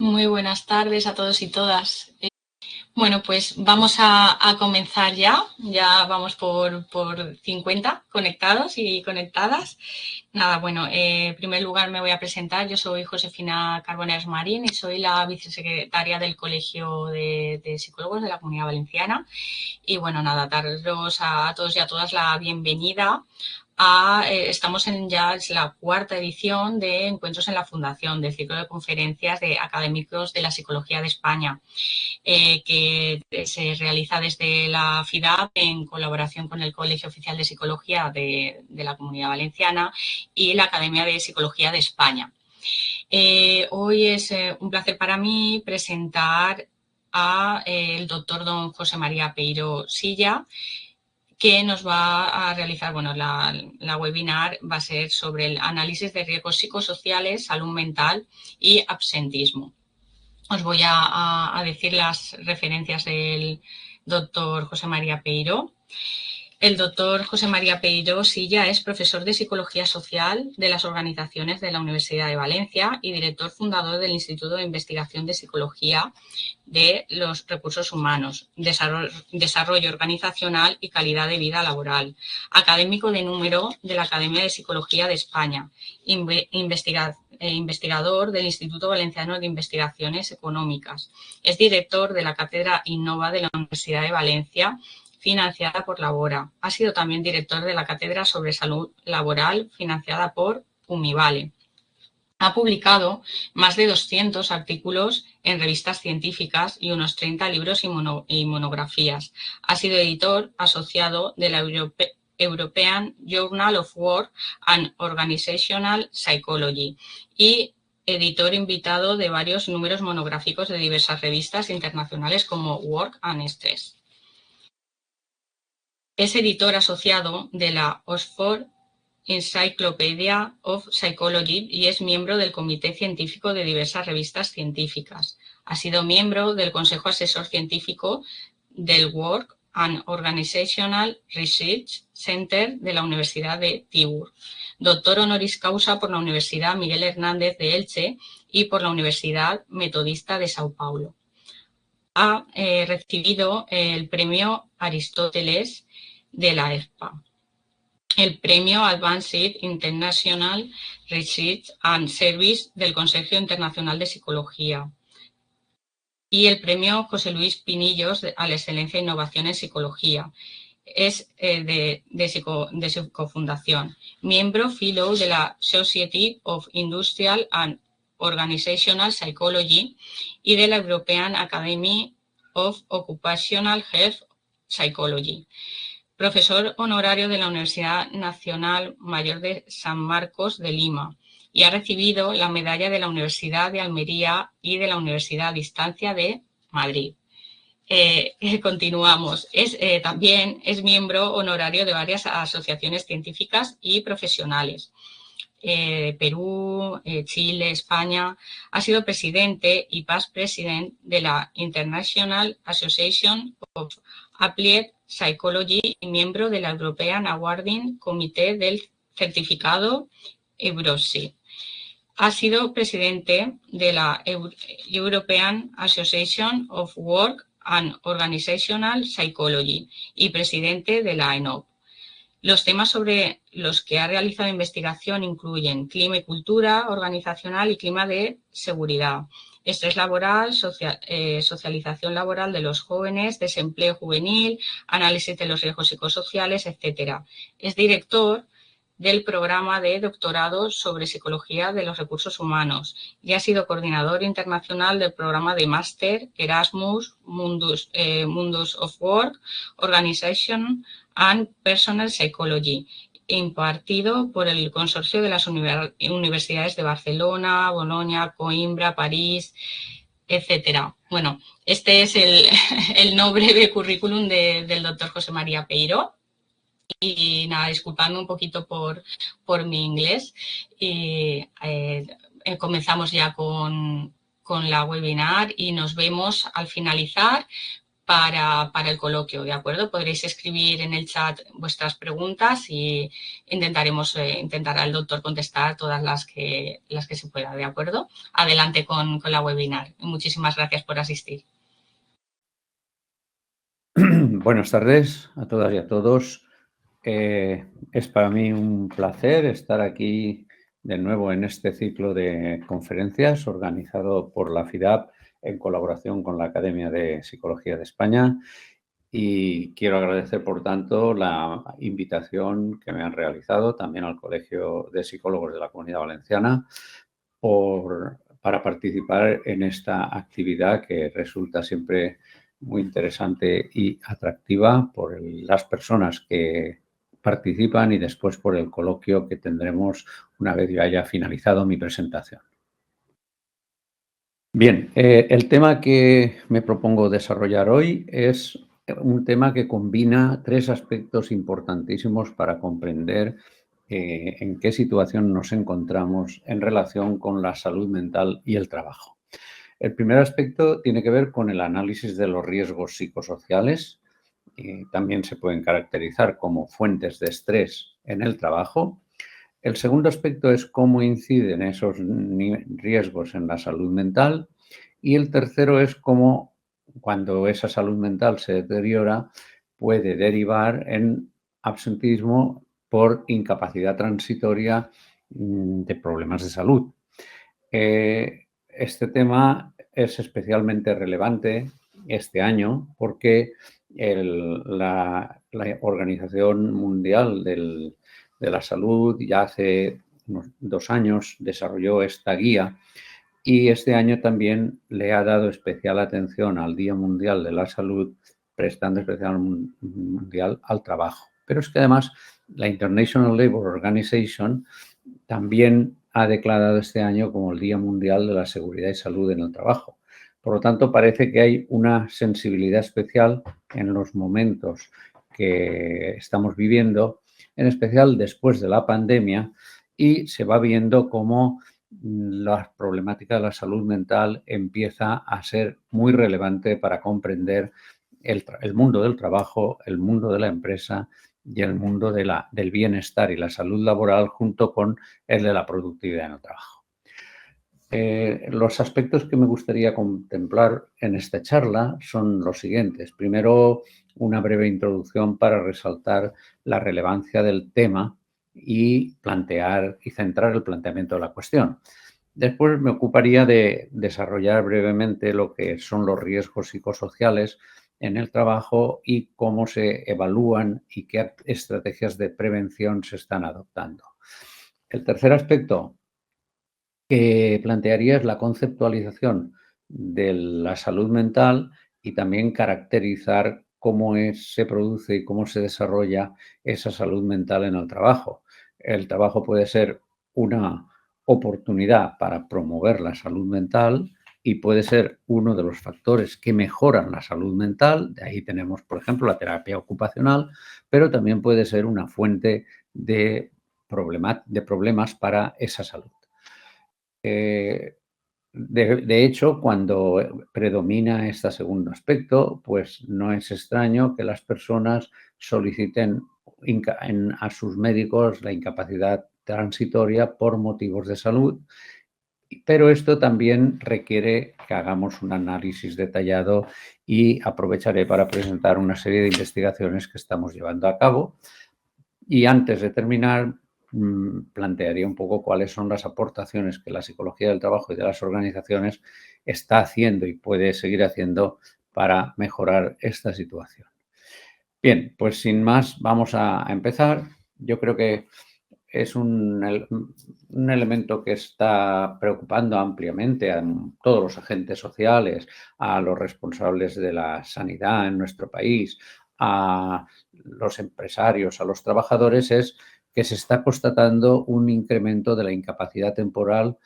Muy buenas tardes a todos y todas. Bueno, pues vamos a comenzar ya. Ya vamos por 50 conectados y conectadas. Nada, bueno, en primer lugar me voy a presentar. Yo soy Josefina Carboneras Marín y soy la vicesecretaria del Colegio de Psicólogos de la Comunidad Valenciana. Y bueno, nada, daros a todos y a todas la bienvenida. Estamos en ya es la cuarta edición de Encuentros en la Fundación, del ciclo de conferencias de académicos de la psicología de España, que se realiza desde la FIDAP en colaboración con el Colegio Oficial de Psicología de la Comunidad Valenciana y la Academia de Psicología de España. Hoy es un placer para mí presentar al doctor don José María Peiro Silla, que nos va a realizar, bueno, la webinar va a ser sobre el análisis de riesgos psicosociales, salud mental y absentismo. Os voy a decir las referencias del doctor José María Peiro. El doctor José María Peiro Silla es profesor de Psicología Social de las organizaciones de la Universidad de Valencia y director fundador del Instituto de Investigación de Psicología de los Recursos Humanos, Desarrollo Organizacional y Calidad de Vida Laboral, académico de número de la Academia de Psicología de España, investigador del Instituto Valenciano de Investigaciones Económicas. Es director de la Cátedra Innova de la Universidad de Valencia, financiada por Labora. Ha sido también director de la Cátedra sobre Salud Laboral, financiada por Umivale. Ha publicado más de 200 artículos en revistas científicas y unos 30 libros y monografías. Ha sido editor asociado de la European Journal of Work and Organizational Psychology y editor invitado de varios números monográficos de diversas revistas internacionales como Work and Stress. Es editor asociado de la Oxford Encyclopedia of Psychology y es miembro del comité científico de diversas revistas científicas. Ha sido miembro del Consejo Asesor Científico del Work and Organizational Research Center de la Universidad de Tibur, doctor honoris causa por la Universidad Miguel Hernández de Elche y por la Universidad Metodista de Sao Paulo. Ha recibido el premio Aristóteles de la EFPA, el premio Advanced International Research and Service del Consejo Internacional de Psicología y el premio José Luis Pinillos a la excelencia e innovación en psicología. Es de Psicofundación, miembro fellow de la Society of Industrial and Organizational Psychology y de la European Academy of Occupational Health Psychology. Profesor honorario de la Universidad Nacional Mayor de San Marcos de Lima y ha recibido la medalla de la Universidad de Almería y de la Universidad a Distancia de Madrid. Continuamos. También es miembro honorario de varias asociaciones científicas y profesionales. Perú, Chile, España. Ha sido presidente y past president de la International Association of Applied Psychology y miembro de la European Awarding Committee del certificado EUROSI. Ha sido presidente de la European Association of Work and Organizational Psychology y presidente de la ENOP. Los temas sobre los que ha realizado investigación incluyen clima y cultura organizacional y clima de seguridad, estrés laboral, socialización laboral de los jóvenes, desempleo juvenil, análisis de los riesgos psicosociales, etc. Es director del programa de doctorado sobre psicología de los recursos humanos y ha sido coordinador internacional del programa de máster Erasmus Mundus of Work, Organization and Personal Psychology, impartido por el consorcio de las universidades de Barcelona, Bolonia, Coimbra, París, etcétera. Bueno, este es el no breve currículum del doctor José María Peiro. Y nada, disculpadme un poquito por mi inglés. Y comenzamos ya con la webinar y nos vemos al finalizar para el coloquio, ¿de acuerdo? Podréis escribir en el chat vuestras preguntas y intentará el doctor contestar todas las que se pueda, ¿de acuerdo? Adelante con la webinar. Muchísimas gracias por asistir. Buenas tardes a todas y a todos. Es para mí un placer estar aquí de nuevo en este ciclo de conferencias organizado por la FIDAP en colaboración con la Academia de Psicología de España, y quiero agradecer, por tanto, la invitación que me han realizado también al Colegio de Psicólogos de la Comunidad Valenciana para participar en esta actividad que resulta siempre muy interesante y atractiva por las personas que participan y después por el coloquio que tendremos una vez yo haya finalizado mi presentación. Bien, el tema que me propongo desarrollar hoy es un tema que combina tres aspectos importantísimos para comprender en qué situación nos encontramos en relación con la salud mental y el trabajo. El primer aspecto tiene que ver con el análisis de los riesgos psicosociales. También se pueden caracterizar como fuentes de estrés en el trabajo. El segundo aspecto es cómo inciden esos riesgos en la salud mental. Y el tercero es cómo, cuando esa salud mental se deteriora, puede derivar en absentismo por incapacidad transitoria de problemas de salud. Este tema es especialmente relevante este año porque la Organización Mundial de la Salud ya hace unos 2 años desarrolló esta guía, y este año también le ha dado especial atención al Día Mundial de la Salud, prestando especial mundial al trabajo. Pero es que además la International Labour Organization también ha declarado este año como el Día Mundial de la Seguridad y Salud en el Trabajo. Por lo tanto, parece que hay una sensibilidad especial en los momentos que estamos viviendo, en especial después de la pandemia, y se va viendo cómo la problemática de la salud mental empieza a ser muy relevante para comprender el mundo del trabajo, el mundo de la empresa y el mundo del bienestar y la salud laboral, junto con el de la productividad en el trabajo. Los aspectos que me gustaría contemplar en esta charla son los siguientes. Primero, una breve introducción para resaltar la relevancia del tema y plantear y centrar el planteamiento de la cuestión. Después me ocuparía de desarrollar brevemente lo que son los riesgos psicosociales en el trabajo y cómo se evalúan y qué estrategias de prevención se están adoptando. El tercer aspecto que plantearía es la conceptualización de la salud mental y también caracterizar cómo se produce y cómo se desarrolla esa salud mental en el trabajo. El trabajo puede ser una oportunidad para promover la salud mental y puede ser uno de los factores que mejoran la salud mental. De ahí tenemos, por ejemplo, la terapia ocupacional, pero también puede ser una fuente de problemas para esa salud. De hecho, cuando predomina este segundo aspecto, pues no es extraño que las personas soliciten a sus médicos la incapacidad transitoria por motivos de salud, pero esto también requiere que hagamos un análisis detallado, y aprovecharé para presentar una serie de investigaciones que estamos llevando a cabo. Y antes de terminar, plantearía un poco cuáles son las aportaciones que la psicología del trabajo y de las organizaciones está haciendo y puede seguir haciendo para mejorar esta situación. Bien, pues sin más vamos a empezar. Yo creo que es un elemento que está preocupando ampliamente a todos los agentes sociales, a los responsables de la sanidad en nuestro país, a los empresarios, a los trabajadores, es que se está constatando un incremento de la incapacidad temporal,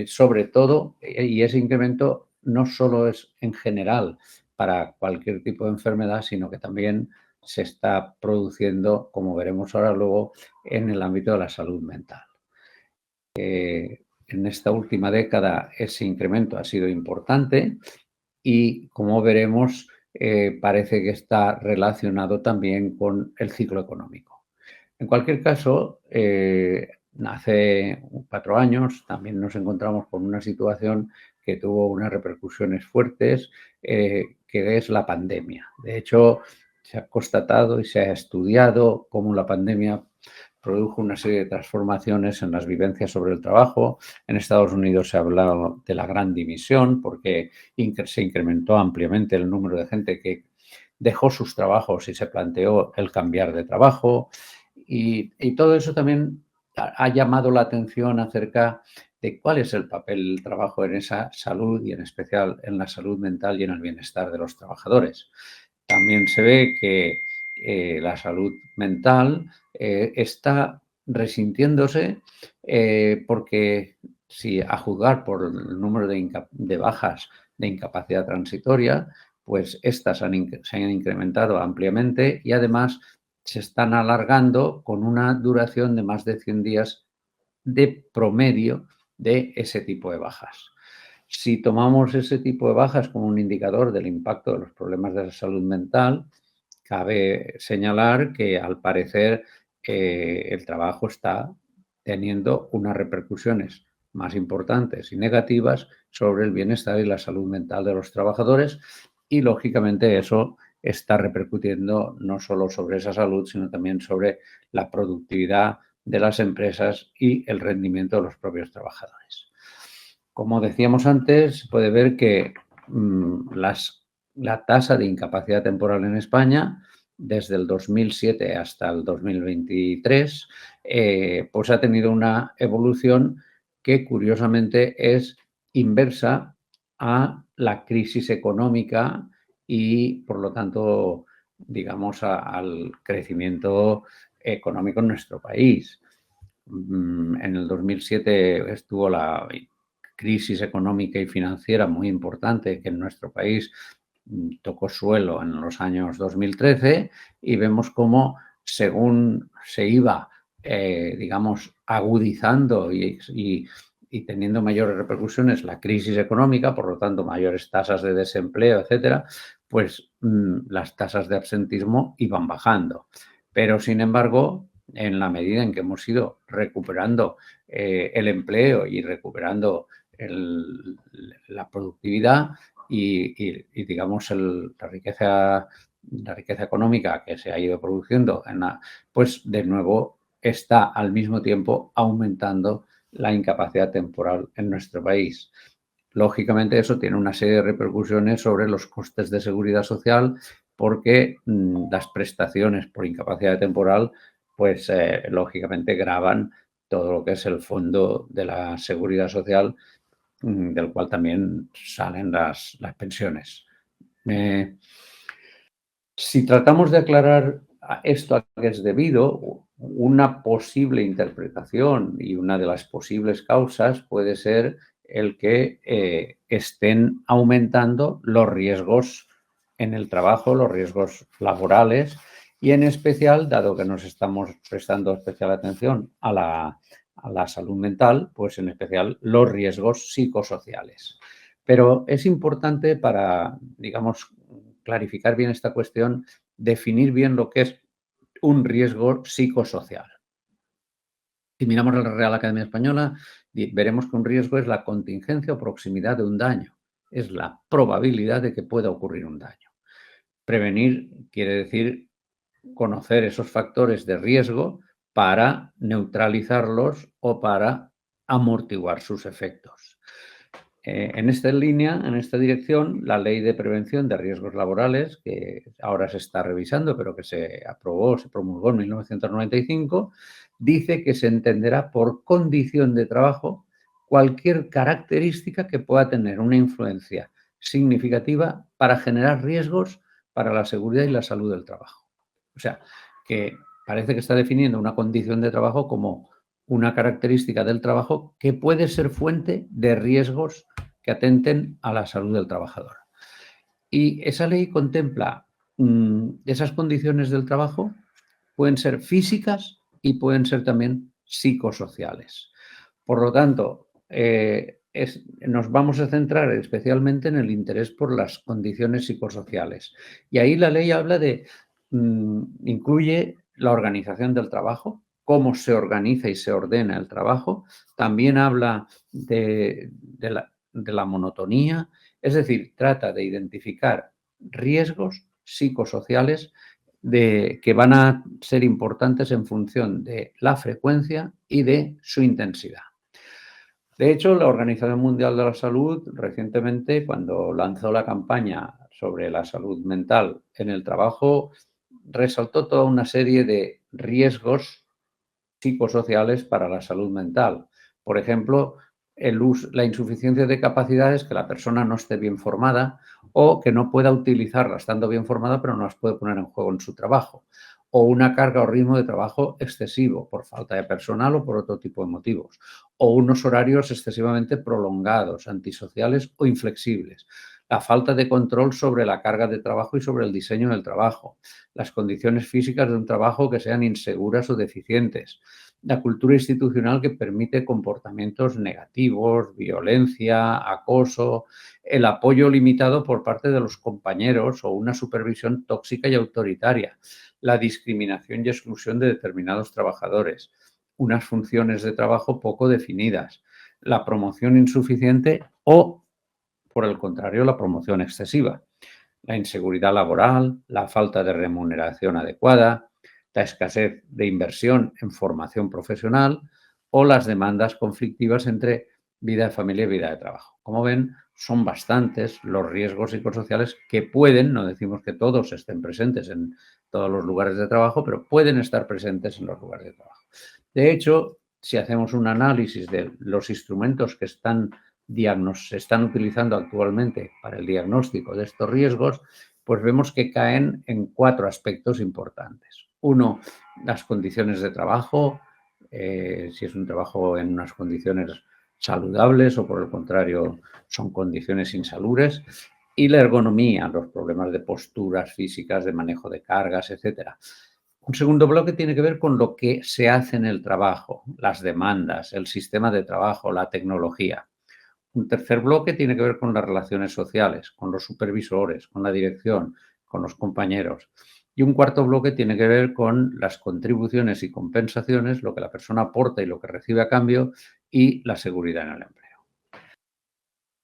sobre todo, y ese incremento no solo es en general para cualquier tipo de enfermedad, sino que también se está produciendo, como veremos ahora luego, en el ámbito de la salud mental. En esta última década ese incremento ha sido importante y, como veremos, parece que está relacionado también con el ciclo económico. En cualquier caso, hace 4 años también nos encontramos con una situación que tuvo unas repercusiones fuertes, que es la pandemia. De hecho, se ha constatado y se ha estudiado cómo la pandemia produjo una serie de transformaciones en las vivencias sobre el trabajo. En Estados Unidos se ha hablado de la gran dimisión porque se incrementó ampliamente el número de gente que dejó sus trabajos y se planteó el cambiar de trabajo. Y todo eso también ha llamado la atención acerca de cuál es el papel del trabajo en esa salud y en especial en la salud mental y en el bienestar de los trabajadores. También se ve que la salud mental está resintiéndose porque, si a juzgar por el número de bajas de incapacidad transitoria, pues estas se han incrementado ampliamente y además se están alargando con una duración de más de 100 días de promedio de ese tipo de bajas. Si tomamos ese tipo de bajas como un indicador del impacto de los problemas de la salud mental, cabe señalar que, al parecer, el trabajo está teniendo unas repercusiones más importantes y negativas sobre el bienestar y la salud mental de los trabajadores y, lógicamente, eso está repercutiendo no solo sobre esa salud, sino también sobre la productividad de las empresas y el rendimiento de los propios trabajadores. Como decíamos antes, se puede ver que la tasa de incapacidad temporal en España, desde el 2007 hasta el 2023, pues ha tenido una evolución que, curiosamente, es inversa a la crisis económica y, por lo tanto, digamos, al crecimiento económico en nuestro país. En el 2007 estuvo la crisis económica y financiera muy importante que en nuestro país tocó suelo en los años 2013 y vemos cómo, según se iba, digamos, agudizando y teniendo mayores repercusiones la crisis económica, por lo tanto mayores tasas de desempleo, etcétera, pues las tasas de absentismo iban bajando. Pero, sin embargo, en la medida en que hemos ido recuperando el empleo y recuperando la productividad y digamos, la riqueza económica que se ha ido produciendo, pues de nuevo está al mismo tiempo aumentando la incapacidad temporal en nuestro país. Lógicamente, eso tiene una serie de repercusiones sobre los costes de seguridad social porque las prestaciones por incapacidad temporal, pues lógicamente gravan todo lo que es el fondo de la seguridad social, del cual también salen las pensiones. Si tratamos de aclarar esto a qué es debido, una posible interpretación y una de las posibles causas puede ser el que estén aumentando los riesgos en el trabajo, los riesgos laborales y, en especial, dado que nos estamos prestando especial atención a la salud mental, pues en especial los riesgos psicosociales. Pero es importante, para, digamos, clarificar bien esta cuestión, definir bien lo que es un riesgo psicosocial. Si miramos a la Real Academia Española, veremos que un riesgo es la contingencia o proximidad de un daño. Es la probabilidad de que pueda ocurrir un daño. Prevenir quiere decir conocer esos factores de riesgo para neutralizarlos o para amortiguar sus efectos. En esta línea, en esta dirección, la Ley de Prevención de Riesgos Laborales, que ahora se está revisando, pero que se aprobó, se promulgó en 1995, dice que se entenderá por condición de trabajo cualquier característica que pueda tener una influencia significativa para generar riesgos para la seguridad y la salud del trabajo. O sea, que parece que está definiendo una condición de trabajo como una característica del trabajo que puede ser fuente de riesgos que atenten a la salud del trabajador. Y esa ley contempla esas condiciones del trabajo, pueden ser físicas y pueden ser también psicosociales. Por lo tanto, nos vamos a centrar especialmente en el interés por las condiciones psicosociales. Y ahí la ley habla de, incluye la organización del trabajo, cómo se organiza y se ordena el trabajo. También habla de la monotonía, es decir, trata de identificar riesgos psicosociales que van a ser importantes en función de la frecuencia y de su intensidad. De hecho, la Organización Mundial de la Salud recientemente, cuando lanzó la campaña sobre la salud mental en el trabajo, resaltó toda una serie de riesgos psicosociales para la salud mental. Por ejemplo, la insuficiencia de capacidades, que la persona no esté bien formada o que no pueda utilizarla estando bien formada, pero no las puede poner en juego en su trabajo. O una carga o ritmo de trabajo excesivo por falta de personal o por otro tipo de motivos. O unos horarios excesivamente prolongados, antisociales o inflexibles. La falta de control sobre la carga de trabajo y sobre el diseño del trabajo. Las condiciones físicas de un trabajo que sean inseguras o deficientes. La cultura institucional que permite comportamientos negativos, violencia, acoso, el apoyo limitado por parte de los compañeros o una supervisión tóxica y autoritaria, la discriminación y exclusión de determinados trabajadores, unas funciones de trabajo poco definidas, la promoción insuficiente o, por el contrario, la promoción excesiva, la inseguridad laboral, la falta de remuneración adecuada, la escasez de inversión en formación profesional o las demandas conflictivas entre vida de familia y vida de trabajo. Como ven, son bastantes los riesgos psicosociales que pueden, no decimos que todos estén presentes en todos los lugares de trabajo, pero pueden estar presentes en los lugares de trabajo. De hecho, si hacemos un análisis de los instrumentos que se están utilizando actualmente para el diagnóstico de estos riesgos, pues vemos que caen en 4 aspectos importantes. Uno, las condiciones de trabajo, si es un trabajo en unas condiciones saludables o por el contrario son condiciones insalubres, y la ergonomía, los problemas de posturas físicas, de manejo de cargas, etcétera. Un segundo bloque tiene que ver con lo que se hace en el trabajo, las demandas, el sistema de trabajo, la tecnología. Un tercer bloque tiene que ver con las relaciones sociales, con los supervisores, con la dirección, con los compañeros. Y un cuarto bloque tiene que ver con las contribuciones y compensaciones, lo que la persona aporta y lo que recibe a cambio, y la seguridad en el empleo.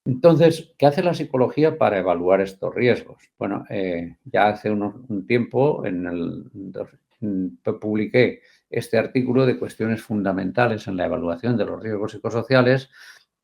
Entonces, ¿qué hace la psicología para evaluar estos riesgos? Bueno, ya hace un tiempo publiqué este artículo de cuestiones fundamentales en la evaluación de los riesgos psicosociales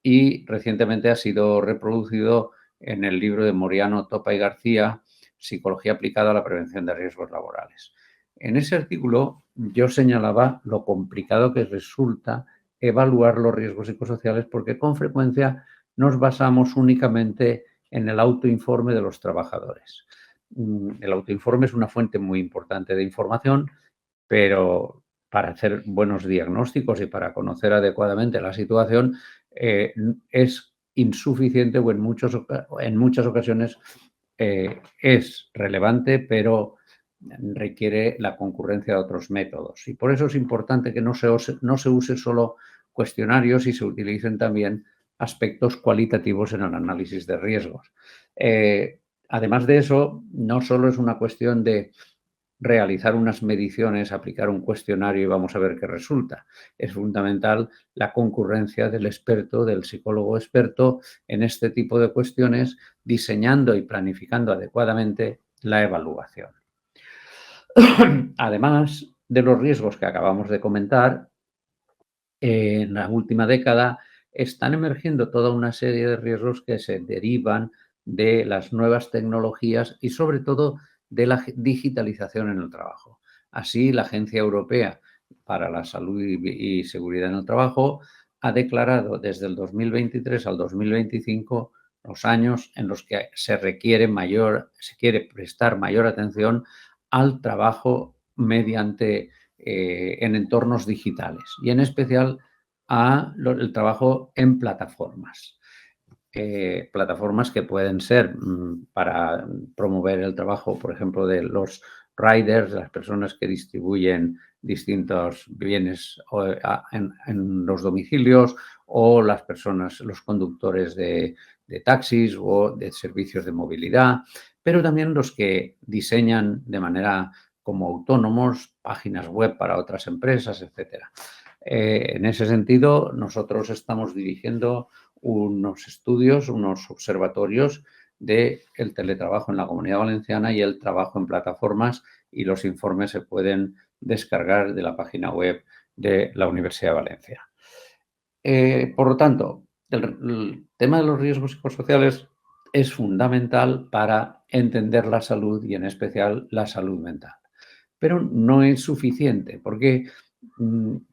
y recientemente ha sido reproducido en el libro de Moriano, Topa y García, Psicología aplicada a la prevención de riesgos laborales. En ese artículo yo señalaba lo complicado que resulta evaluar los riesgos psicosociales porque con frecuencia nos basamos únicamente en el autoinforme de los trabajadores. El autoinforme es una fuente muy importante de información, pero para hacer buenos diagnósticos y para conocer adecuadamente la situación es insuficiente o en muchas ocasiones es relevante, pero requiere la concurrencia de otros métodos. Y por eso es importante que no se use solo cuestionarios y se utilicen también aspectos cualitativos en el análisis de riesgos. Además de eso, no solo es una cuestión de realizar unas mediciones, aplicar un cuestionario y vamos a ver qué resulta. Es fundamental la concurrencia del experto, del psicólogo experto en este tipo de cuestiones, diseñando y planificando adecuadamente la evaluación. Además de los riesgos que acabamos de comentar, en la última década están emergiendo toda una serie de riesgos que se derivan de las nuevas tecnologías y sobre todo de la digitalización en el trabajo. Así, la Agencia Europea para la Salud y Seguridad en el Trabajo ha declarado desde el 2023 al 2025 los años en los que se quiere prestar mayor atención al trabajo mediante en entornos digitales y en especial el trabajo en plataformas. Plataformas que pueden ser para promover el trabajo, por ejemplo, de los riders, las personas que distribuyen distintos bienes en los domicilios, o las personas, los conductores de taxis o de servicios de movilidad, pero también los que diseñan de manera como autónomos páginas web para otras empresas, etcétera. En ese sentido, nosotros estamos dirigiendo unos estudios, unos observatorios del teletrabajo en la Comunidad Valenciana y el trabajo en plataformas, y los informes se pueden descargar de la página web de la Universidad de Valencia. Por lo tanto, el tema de los riesgos psicosociales es fundamental para entender la salud y en especial la salud mental. Pero no es suficiente porque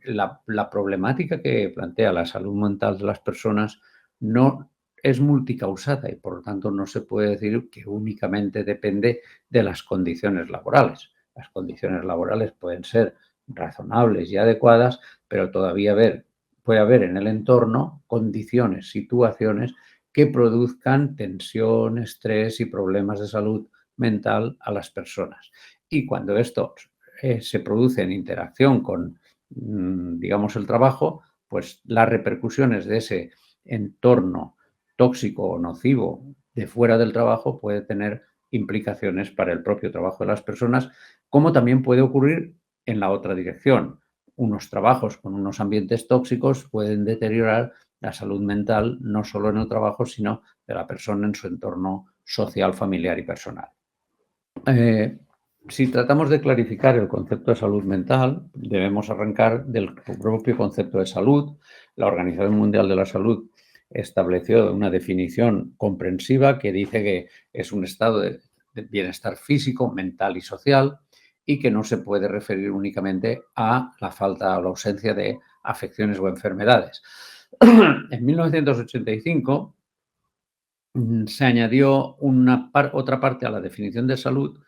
la problemática que plantea la salud mental de las personas no es multicausada y por lo tanto no se puede decir que únicamente depende de las condiciones laborales. Las condiciones laborales pueden ser razonables y adecuadas, pero todavía puede haber en el entorno condiciones, situaciones que produzcan tensión, estrés y problemas de salud mental a las personas. Y cuando esto se produce en interacción con, digamos, el trabajo, pues las repercusiones de ese entorno tóxico o nocivo de fuera del trabajo puede tener implicaciones para el propio trabajo de las personas, como también puede ocurrir en la otra dirección. Unos trabajos con unos ambientes tóxicos pueden deteriorar la salud mental no solo en el trabajo, sino de la persona en su entorno social, familiar y personal. Si tratamos de clarificar el concepto de salud mental, debemos arrancar del propio concepto de salud. La Organización Mundial de la Salud estableció una definición comprensiva que dice que es un estado de bienestar físico, mental y social, y que no se puede referir únicamente a la falta o la ausencia de afecciones o enfermedades. En 1985 se añadió otra parte a la definición de salud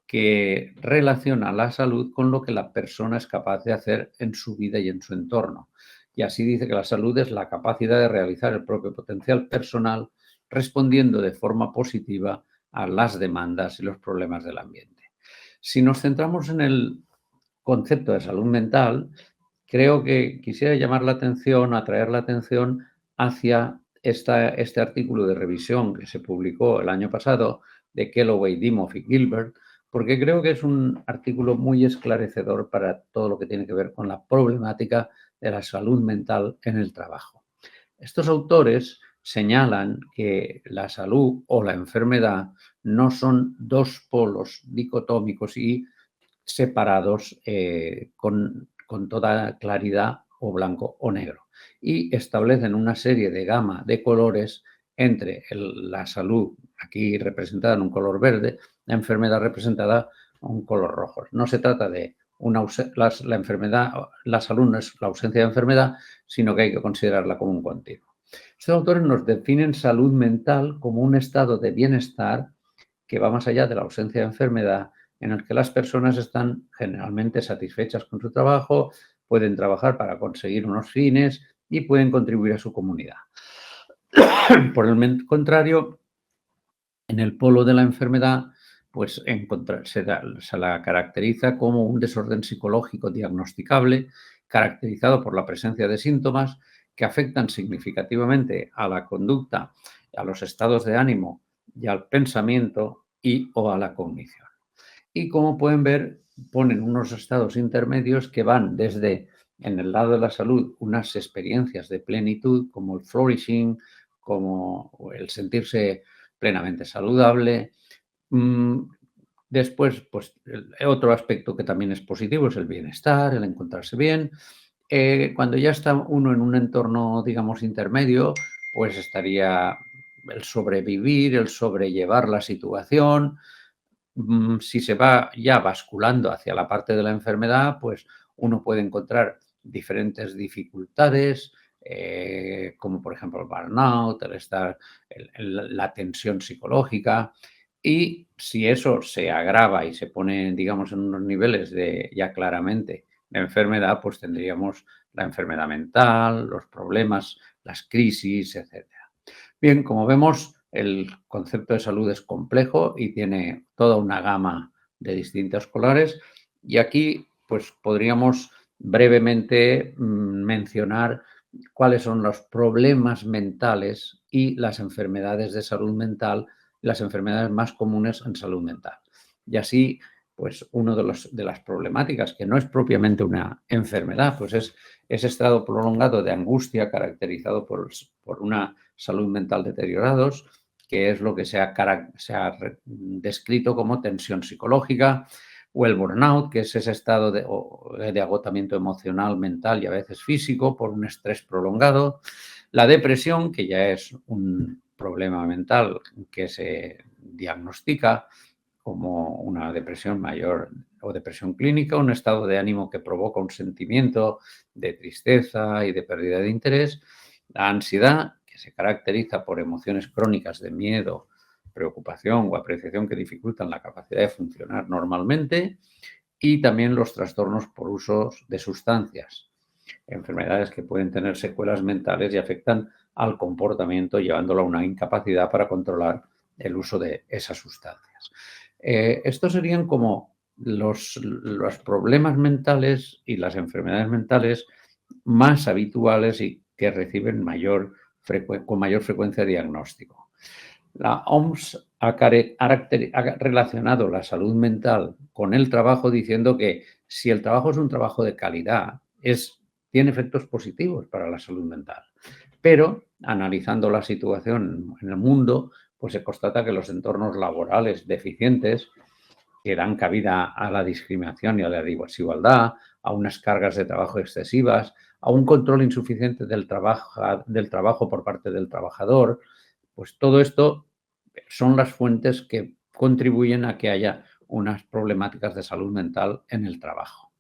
que relaciona la salud con lo que la persona es capaz de hacer en su vida y en su entorno. Y así dice que la salud es la capacidad de realizar el propio potencial personal respondiendo de forma positiva a las demandas y los problemas del ambiente. Si nos centramos en el concepto de salud mental, creo que quisiera llamar la atención, atraer la atención hacia este artículo de revisión que se publicó el año pasado de Kellaway, Dimoff y Gilbert, porque creo que es un artículo muy esclarecedor para todo lo que tiene que ver con la problemática de la salud mental en el trabajo. Estos autores señalan que la salud o la enfermedad no son dos polos dicotómicos y separados con toda claridad o blanco o negro, y establecen una serie de gama de colores entre la salud, aquí representada en un color verde, la enfermedad representada en un color rojo. No se trata de la enfermedad, la salud no es la ausencia de enfermedad, sino que hay que considerarla como un continuo. Estos autores nos definen salud mental como un estado de bienestar que va más allá de la ausencia de enfermedad, en el que las personas están generalmente satisfechas con su trabajo, pueden trabajar para conseguir unos fines y pueden contribuir a su comunidad. Por el contrario, en el polo de la enfermedad, pues se la caracteriza como un desorden psicológico diagnosticable, caracterizado por la presencia de síntomas que afectan significativamente a la conducta, a los estados de ánimo y al pensamiento o a la cognición. Y como pueden ver, ponen unos estados intermedios que van desde, en el lado de la salud, unas experiencias de plenitud como el flourishing, como el sentirse plenamente saludable. Después, pues otro aspecto que también es positivo es el bienestar, el encontrarse bien. Cuando ya está uno en un entorno, digamos, intermedio, pues estaría el sobrevivir, el sobrellevar la situación. Si se va ya basculando hacia la parte de la enfermedad, pues uno puede encontrar diferentes dificultades, como por ejemplo el burnout, la tensión psicológica. Y si eso se agrava y se pone, digamos, en unos niveles de ya claramente de enfermedad, pues tendríamos la enfermedad mental, los problemas, las crisis, etcétera. Bien, como vemos, el concepto de salud es complejo y tiene toda una gama de distintos colores. Y aquí pues podríamos brevemente mencionar cuáles son los problemas mentales y las enfermedades de salud mental, las enfermedades más comunes en salud mental. Y así, pues uno de las problemáticas, que no es propiamente una enfermedad, pues es ese estado prolongado de angustia caracterizado por una salud mental deteriorados, que es lo que se ha descrito como tensión psicológica, o el burnout, que es ese estado de agotamiento emocional, mental y a veces físico por un estrés prolongado. La depresión, que ya es un problema mental que se diagnostica como una depresión mayor o depresión clínica, un estado de ánimo que provoca un sentimiento de tristeza y de pérdida de interés. La ansiedad, que se caracteriza por emociones crónicas de miedo, preocupación o apreciación que dificultan la capacidad de funcionar normalmente, y también los trastornos por usos de sustancias, enfermedades que pueden tener secuelas mentales y afectan al comportamiento, llevándolo a una incapacidad para controlar el uso de esas sustancias. Estos serían como los problemas mentales y las enfermedades mentales más habituales y que reciben con mayor frecuencia diagnóstico. La OMS ha relacionado la salud mental con el trabajo diciendo que si el trabajo es un trabajo de calidad, tiene efectos positivos para la salud mental. Pero analizando la situación en el mundo, pues se constata que los entornos laborales deficientes, que dan cabida a la discriminación y a la desigualdad, a unas cargas de trabajo excesivas, a un control insuficiente del trabajo por parte del trabajador, pues todo esto son las fuentes que contribuyen a que haya unas problemáticas de salud mental en el trabajo.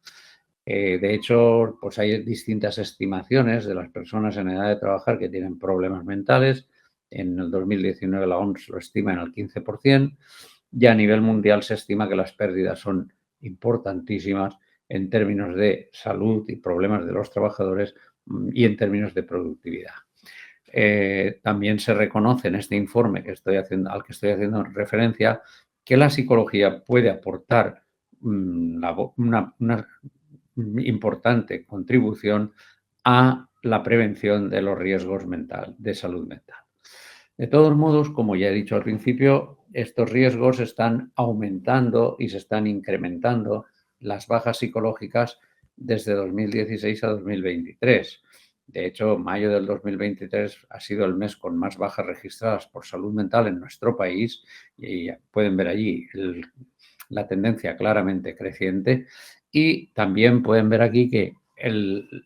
De hecho, pues hay distintas estimaciones de las personas en edad de trabajar que tienen problemas mentales. En el 2019 la OMS lo estima en el 15%, y a nivel mundial se estima que las pérdidas son importantísimas en términos de salud y problemas de los trabajadores y en términos de productividad. También se reconoce en este informe al que estoy haciendo referencia que la psicología puede aportar una importante contribución a la prevención de los riesgos de salud mental. De todos modos, como ya he dicho al principio, estos riesgos están aumentando y se están incrementando las bajas psicológicas desde 2016 a 2023. De hecho, mayo del 2023 ha sido el mes con más bajas registradas por salud mental en nuestro país y pueden ver allí la tendencia claramente creciente, y también pueden ver aquí que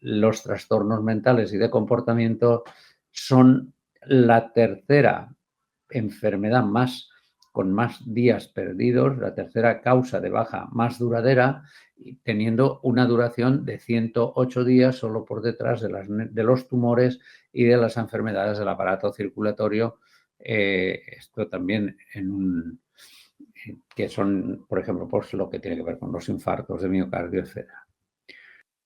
los trastornos mentales y de comportamiento son la tercera enfermedad con más días perdidos, la tercera causa de baja más duradera, teniendo una duración de 108 días solo por detrás de los tumores y de las enfermedades del aparato circulatorio. Esto también que son, por ejemplo, pues lo que tiene que ver con los infartos de miocardio, etc.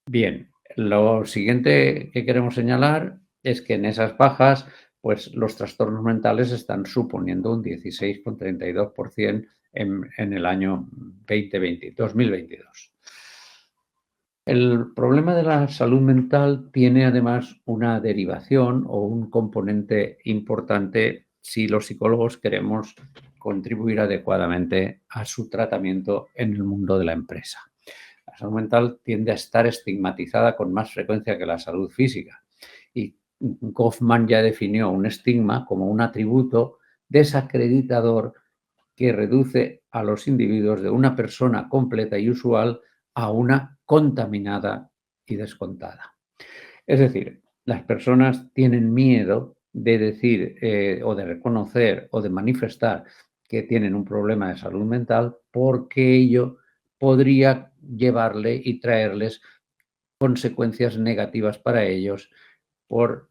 Bien, lo siguiente que queremos señalar es que en esas bajas, pues los trastornos mentales están suponiendo un 16,32% en el año 2022. El problema de la salud mental tiene además una derivación o un componente importante si los psicólogos queremos contribuir adecuadamente a su tratamiento en el mundo de la empresa. La salud mental tiende a estar estigmatizada con más frecuencia que la salud física, y Goffman ya definió un estigma como un atributo desacreditador que reduce a los individuos de una persona completa y usual a una contaminada y descontada. Es decir, las personas tienen miedo de decir o de reconocer o de manifestar que tienen un problema de salud mental, porque ello podría llevarle y traerles consecuencias negativas para ellos por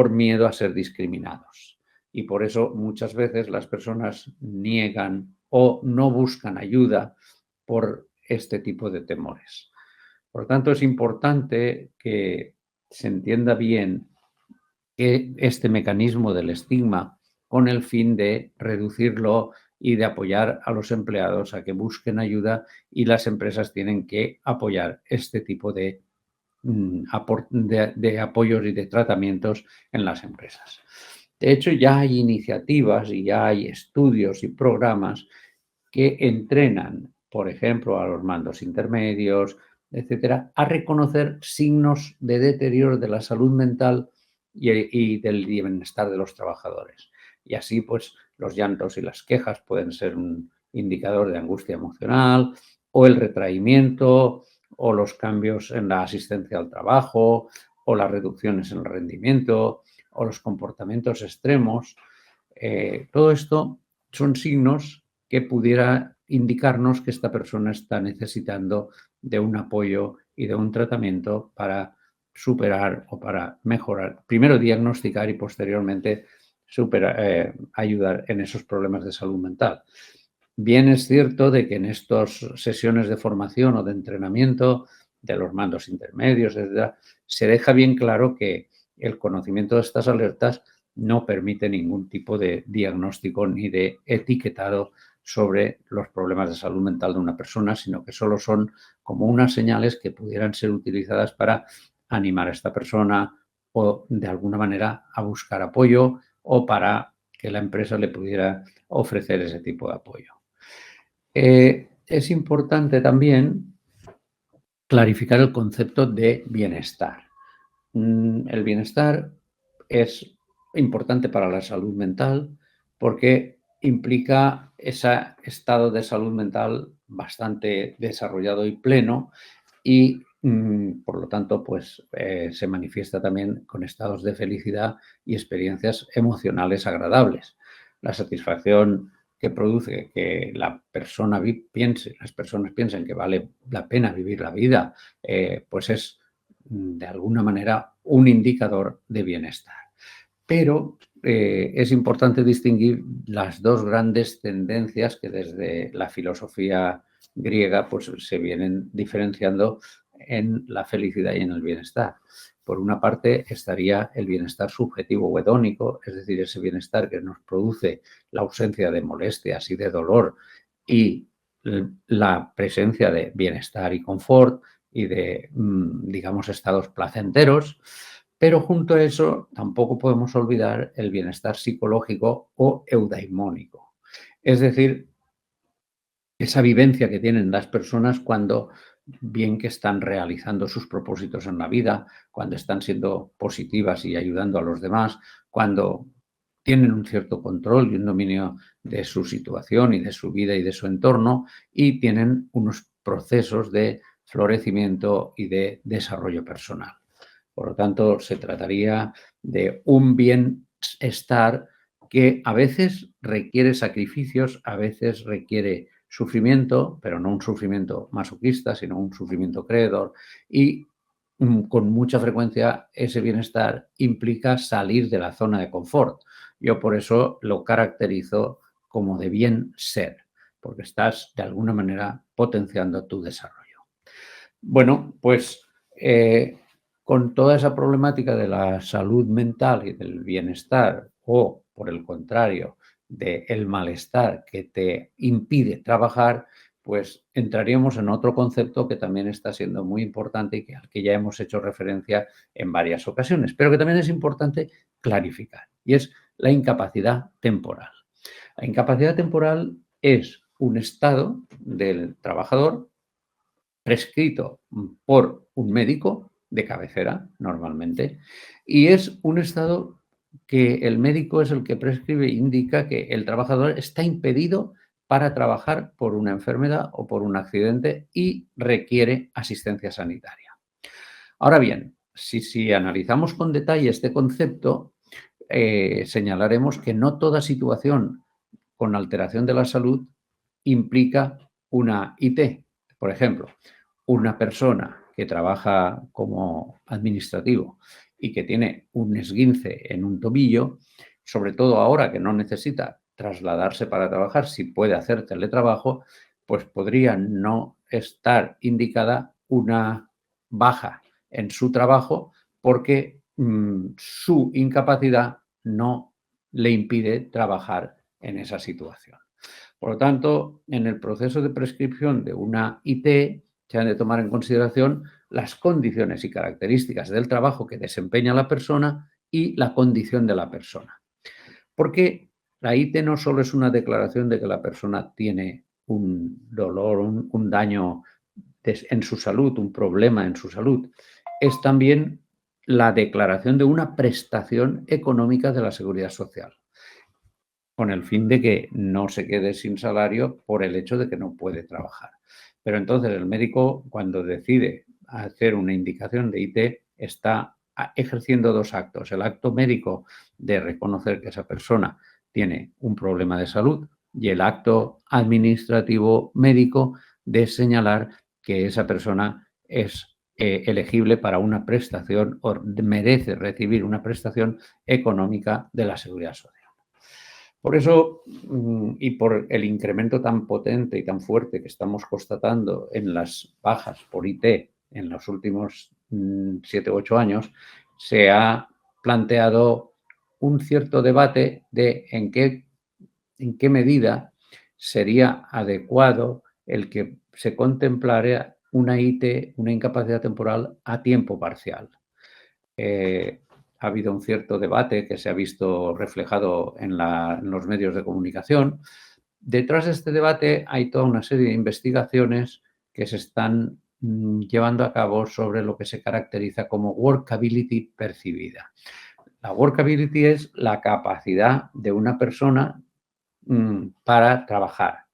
miedo a ser discriminados. Y por eso muchas veces las personas niegan o no buscan ayuda por este tipo de temores. Por lo tanto, es importante que se entienda bien que este mecanismo del estigma, con el fin de reducirlo y de apoyar a los empleados a que busquen ayuda, y las empresas tienen que apoyar este tipo de apoyos y de tratamientos en las empresas. De hecho, ya hay iniciativas y ya hay estudios y programas que entrenan, por ejemplo, a los mandos intermedios, etcétera, a reconocer signos de deterioro de la salud mental y del bienestar de los trabajadores. Y así, pues, los llantos y las quejas pueden ser un indicador de angustia emocional, o el retraimiento, o los cambios en la asistencia al trabajo, o las reducciones en el rendimiento, o los comportamientos extremos. Todo esto son signos que pudiera indicarnos que esta persona está necesitando de un apoyo y de un tratamiento para superar o para mejorar. Primero diagnosticar y posteriormente ayudar en esos problemas de salud mental. Bien es cierto de que en estas sesiones de formación o de entrenamiento de los mandos intermedios, etcétera, se deja bien claro que el conocimiento de estas alertas no permite ningún tipo de diagnóstico ni de etiquetado sobre los problemas de salud mental de una persona, sino que solo son como unas señales que pudieran ser utilizadas para animar a esta persona o de alguna manera a buscar apoyo, o para que la empresa le pudiera ofrecer ese tipo de apoyo. Es importante también clarificar el concepto de bienestar. El bienestar es importante para la salud mental porque implica ese estado de salud mental bastante desarrollado y pleno, y por lo tanto, pues se manifiesta también con estados de felicidad y experiencias emocionales agradables. La satisfacción que produce que las personas piensen que vale la pena vivir la vida, pues es de alguna manera un indicador de bienestar. Pero es importante distinguir las dos grandes tendencias que desde la filosofía griega pues se vienen diferenciando en la felicidad y en el bienestar. Por una parte estaría el bienestar subjetivo o hedónico, es decir, ese bienestar que nos produce la ausencia de molestias y de dolor, y la presencia de bienestar y confort y de, digamos, estados placenteros. Pero junto a eso tampoco podemos olvidar el bienestar psicológico o eudaimónico. Es decir, esa vivencia que tienen las personas cuando bien que están realizando sus propósitos en la vida, cuando están siendo positivas y ayudando a los demás, cuando tienen un cierto control y un dominio de su situación y de su vida y de su entorno, y tienen unos procesos de florecimiento y de desarrollo personal. Por lo tanto, se trataría de un bienestar que a veces requiere sacrificios, a veces requiere sufrimiento, pero no un sufrimiento masoquista, sino un sufrimiento creador, y con mucha frecuencia ese bienestar implica salir de la zona de confort. Yo por eso lo caracterizo como de bien ser, porque estás de alguna manera potenciando tu desarrollo. Bueno, pues con toda esa problemática de la salud mental y del bienestar, o por el contrario, del malestar que te impide trabajar, pues entraríamos en otro concepto que también está siendo muy importante y al que ya hemos hecho referencia en varias ocasiones, pero que también es importante clarificar, y es la incapacidad temporal. La incapacidad temporal es un estado del trabajador prescrito por un médico de cabecera, normalmente, y es un estado que el médico es el que prescribe e indica que el trabajador está impedido para trabajar por una enfermedad o por un accidente y requiere asistencia sanitaria. Ahora bien, si analizamos con detalle este concepto, señalaremos que no toda situación con alteración de la salud implica una IT. Por ejemplo, una persona que trabaja como administrativo y que tiene un esguince en un tobillo, sobre todo ahora que no necesita trasladarse para trabajar, si puede hacer teletrabajo, pues podría no estar indicada una baja en su trabajo porque su incapacidad no le impide trabajar en esa situación. Por lo tanto, en el proceso de prescripción de una IT se han de tomar en consideración las condiciones y características del trabajo que desempeña la persona y la condición de la persona. Porque la IT no solo es una declaración de que la persona tiene un dolor, un daño en su salud, un problema en su salud, es también la declaración de una prestación económica de la seguridad social, con el fin de que no se quede sin salario por el hecho de que no puede trabajar. Pero entonces el médico, cuando decide hacer una indicación de IT, está ejerciendo dos actos. El acto médico de reconocer que esa persona tiene un problema de salud y el acto administrativo médico de señalar que esa persona es elegible para una prestación o merece recibir una prestación económica de la seguridad social. Por eso, y por el incremento tan potente y tan fuerte que estamos constatando en las bajas por IT en los últimos 7 u 8 años, se ha planteado un cierto debate de en qué medida sería adecuado el que se contemplara una IT, una incapacidad temporal a tiempo parcial. Ha habido un cierto debate que se ha visto reflejado en los medios de comunicación. Detrás de este debate hay toda una serie de investigaciones que se están llevando a cabo sobre lo que se caracteriza como workability percibida. La workability es la capacidad de una persona para trabajar.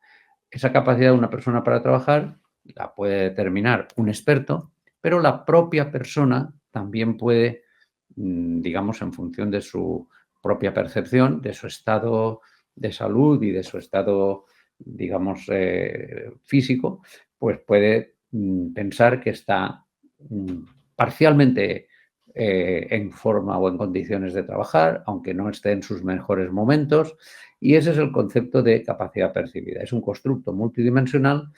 Esa capacidad de una persona para trabajar la puede determinar un experto, pero la propia persona también puede, digamos, en función de su propia percepción, de su estado de salud y de su estado, digamos, físico, pues puede pensar que está parcialmente en forma o en condiciones de trabajar, aunque no esté en sus mejores momentos. Y ese es el concepto de capacidad percibida. Es un constructo multidimensional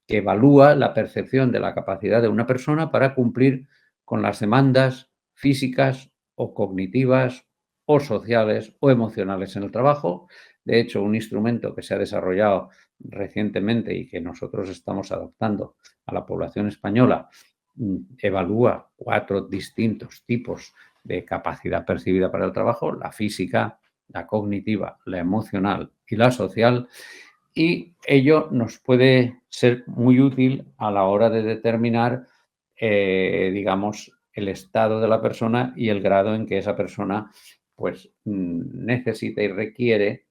que evalúa la percepción de la capacidad de una persona para cumplir con las demandas físicas o cognitivas o sociales o emocionales en el trabajo. De hecho, un instrumento que se ha desarrollado recientemente y que nosotros estamos adaptando a la población española evalúa 4 distintos tipos de capacidad percibida para el trabajo: la física, la cognitiva, la emocional y la social, y ello nos puede ser muy útil a la hora de determinar, digamos, el estado de la persona y el grado en que esa persona pues necesita y requiere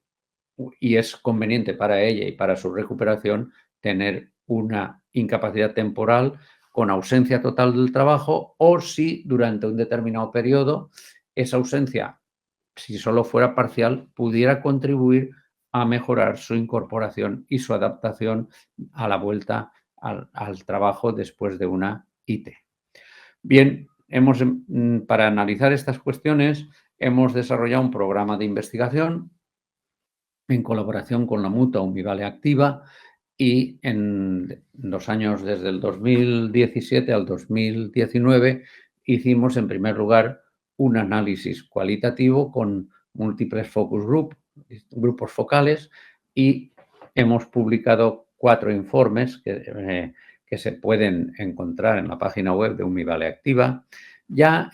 y es conveniente para ella y para su recuperación tener una incapacidad temporal con ausencia total del trabajo, o si durante un determinado periodo esa ausencia, si solo fuera parcial, pudiera contribuir a mejorar su incorporación y su adaptación a la vuelta al trabajo después de una IT. Bien, para analizar estas cuestiones hemos desarrollado un programa de investigación en colaboración con la mutua Univale Activa, y en los años desde el 2017 al 2019 hicimos en primer lugar un análisis cualitativo con múltiples focus group, grupos focales, y hemos publicado 4 informes que se pueden encontrar en la página web de Univale Activa. Ya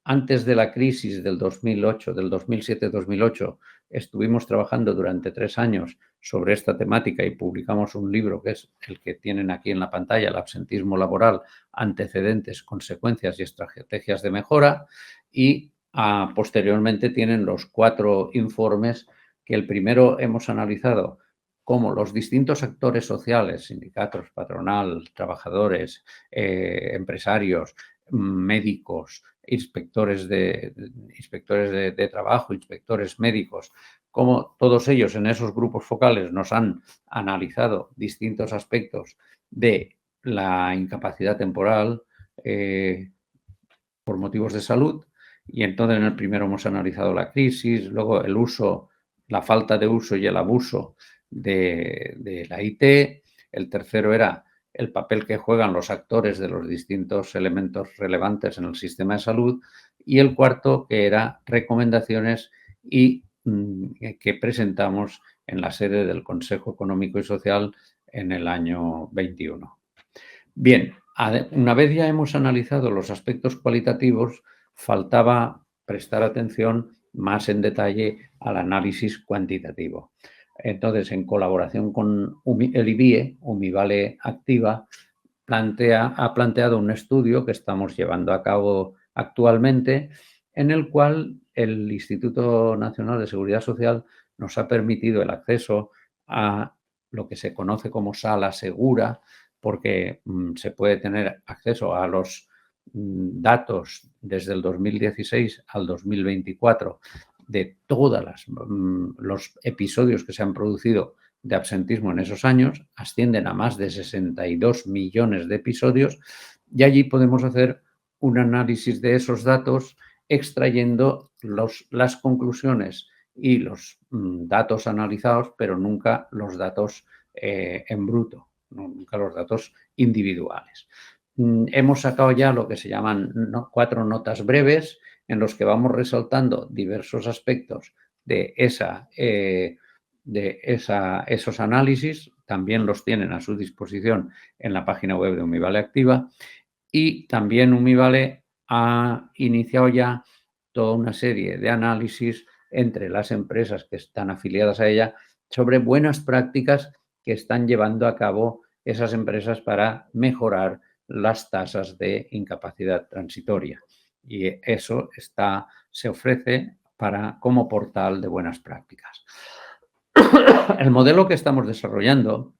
antes de la crisis del 2008, del 2007-2008, estuvimos trabajando durante 3 años sobre esta temática y publicamos un libro que es el que tienen aquí en la pantalla, El absentismo laboral, antecedentes, consecuencias y estrategias de mejora, y posteriormente tienen los 4 informes, que el primero hemos analizado cómo los distintos actores sociales, sindicatos, patronal, trabajadores, empresarios, médicos, inspectores de trabajo, inspectores médicos, como todos ellos en esos grupos focales nos han analizado distintos aspectos de la incapacidad temporal por motivos de salud. Y entonces en el primero hemos analizado la crisis, luego el uso, la falta de uso y el abuso de la IT. El tercero era el papel que juegan los actores de los distintos elementos relevantes en el sistema de salud. Y el cuarto, que era recomendaciones y que presentamos en la sede del Consejo Económico y Social en el año 21. Bien, una vez ya hemos analizado los aspectos cualitativos, faltaba prestar atención más en detalle al análisis cuantitativo. Entonces, en colaboración con el IBIE, Umivale Activa, ha planteado un estudio que estamos llevando a cabo actualmente, en el cual el Instituto Nacional de Seguridad Social nos ha permitido el acceso a lo que se conoce como sala segura, porque se puede tener acceso a los datos desde el 2016 al 2024 de todos los episodios que se han producido de absentismo en esos años, ascienden a más de 62 millones de episodios, y allí podemos hacer un análisis de esos datos extrayendo las conclusiones y los datos analizados, pero nunca los datos en bruto, nunca los datos individuales. Hemos sacado ya lo que se llaman 4 notas breves en los que vamos resaltando diversos aspectos de esos análisis. También los tienen a su disposición en la página web de Umivale Activa, y también Umivale ha iniciado ya toda una serie de análisis entre las empresas que están afiliadas a ella sobre buenas prácticas que están llevando a cabo esas empresas para mejorar las tasas de incapacidad transitoria. Y eso se ofrece como portal de buenas prácticas. El modelo que estamos desarrollando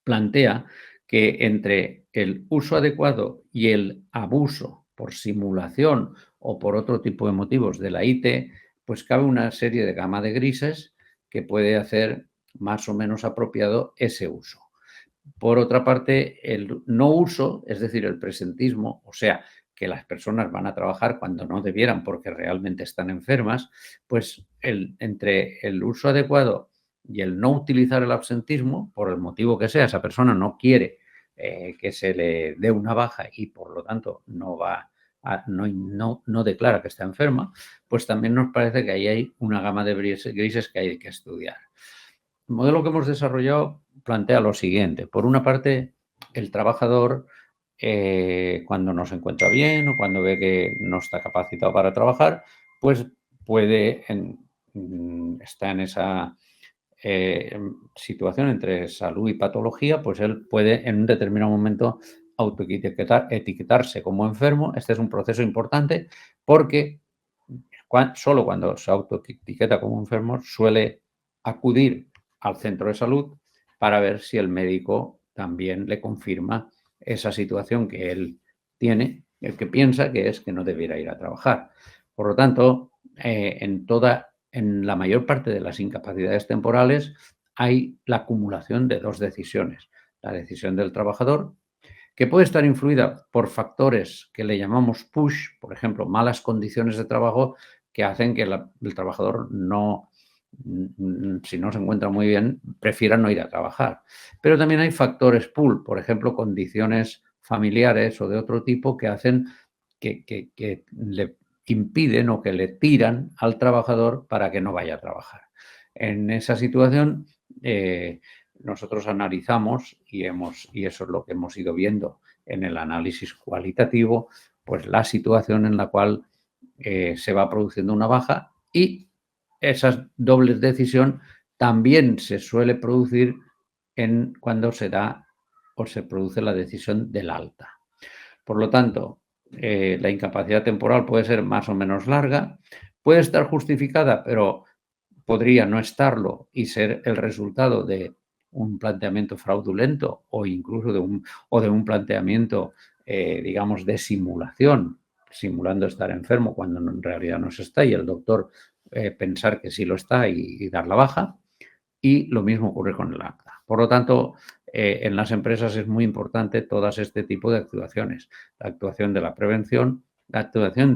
plantea que entre el uso adecuado y el abuso por simulación o por otro tipo de motivos de la IT, pues cabe una serie de gama de grises que puede hacer más o menos apropiado ese uso. Por otra parte, el no uso, es decir, el presentismo, o sea, que las personas van a trabajar cuando no debieran porque realmente están enfermas, pues entre el uso adecuado y el no utilizar el absentismo, por el motivo que sea, esa persona no quiere que se le dé una baja y por lo tanto no declara que está enferma, pues también nos parece que ahí hay una gama de grises que hay que estudiar. El modelo que hemos desarrollado plantea lo siguiente. Por una parte, el trabajador, cuando no se encuentra bien o cuando ve que no está capacitado para trabajar, pues está en esa situación entre salud y patología, pues él puede en un determinado momento etiquetarse como enfermo. Este es un proceso importante porque solo cuando se autoetiqueta como enfermo suele acudir al centro de salud para ver si el médico también le confirma esa situación que él tiene, el que piensa que es que no debiera ir a trabajar. Por lo tanto, en la mayor parte de las incapacidades temporales hay la acumulación de 2 decisiones. La decisión del trabajador, que puede estar influida por factores que le llamamos push, por ejemplo, malas condiciones de trabajo que hacen que el trabajador si no se encuentra muy bien, prefiera no ir a trabajar. Pero también hay factores pull, por ejemplo, condiciones familiares o de otro tipo que hacen que le impiden o que le tiran al trabajador para que no vaya a trabajar. En esa situación, nosotros analizamos y eso es lo que hemos ido viendo en el análisis cualitativo, pues la situación en la cual se va produciendo una baja, y esa doble decisión también se suele producir cuando se da o se produce la decisión del alta. Por lo tanto, la incapacidad temporal puede ser más o menos larga, puede estar justificada, pero podría no estarlo y ser el resultado de un planteamiento fraudulento o incluso de un planteamiento, digamos, de simulación, simulando estar enfermo cuando en realidad no se está, y el doctor pensar que sí lo está y dar la baja. Y lo mismo ocurre con el acta. Por lo tanto, en las empresas es muy importante todas este tipo de actuaciones. La actuación de la prevención, la actuación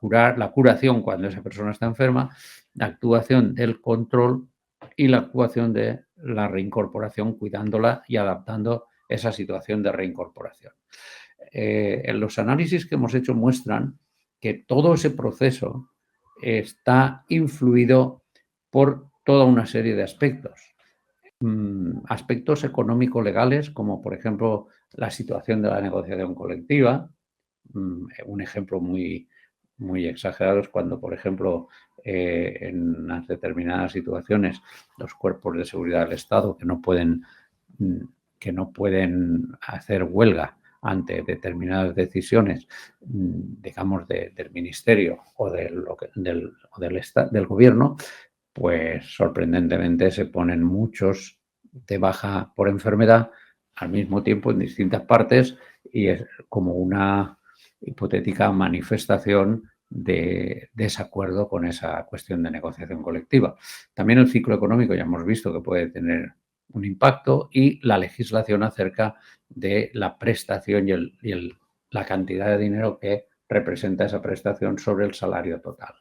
la curación cuando esa persona está enferma, la actuación del control y la actuación de la reincorporación, cuidándola y adaptando esa situación de reincorporación. En los análisis que hemos hecho muestran que todo ese proceso está influido por toda una serie de aspectos. Aspectos económico-legales, como por ejemplo la situación de la negociación colectiva. Un ejemplo muy exagerado es cuando, por ejemplo, en unas determinadas situaciones, los cuerpos de seguridad del Estado que no pueden hacer huelga ante determinadas decisiones, digamos, del Ministerio o del Gobierno, pues sorprendentemente se ponen muchos de baja por enfermedad al mismo tiempo en distintas partes, y es como una hipotética manifestación de desacuerdo con esa cuestión de negociación colectiva. También el ciclo económico ya hemos visto que puede tener un impacto, y la legislación acerca de la prestación y la cantidad de dinero que representa esa prestación sobre el salario total.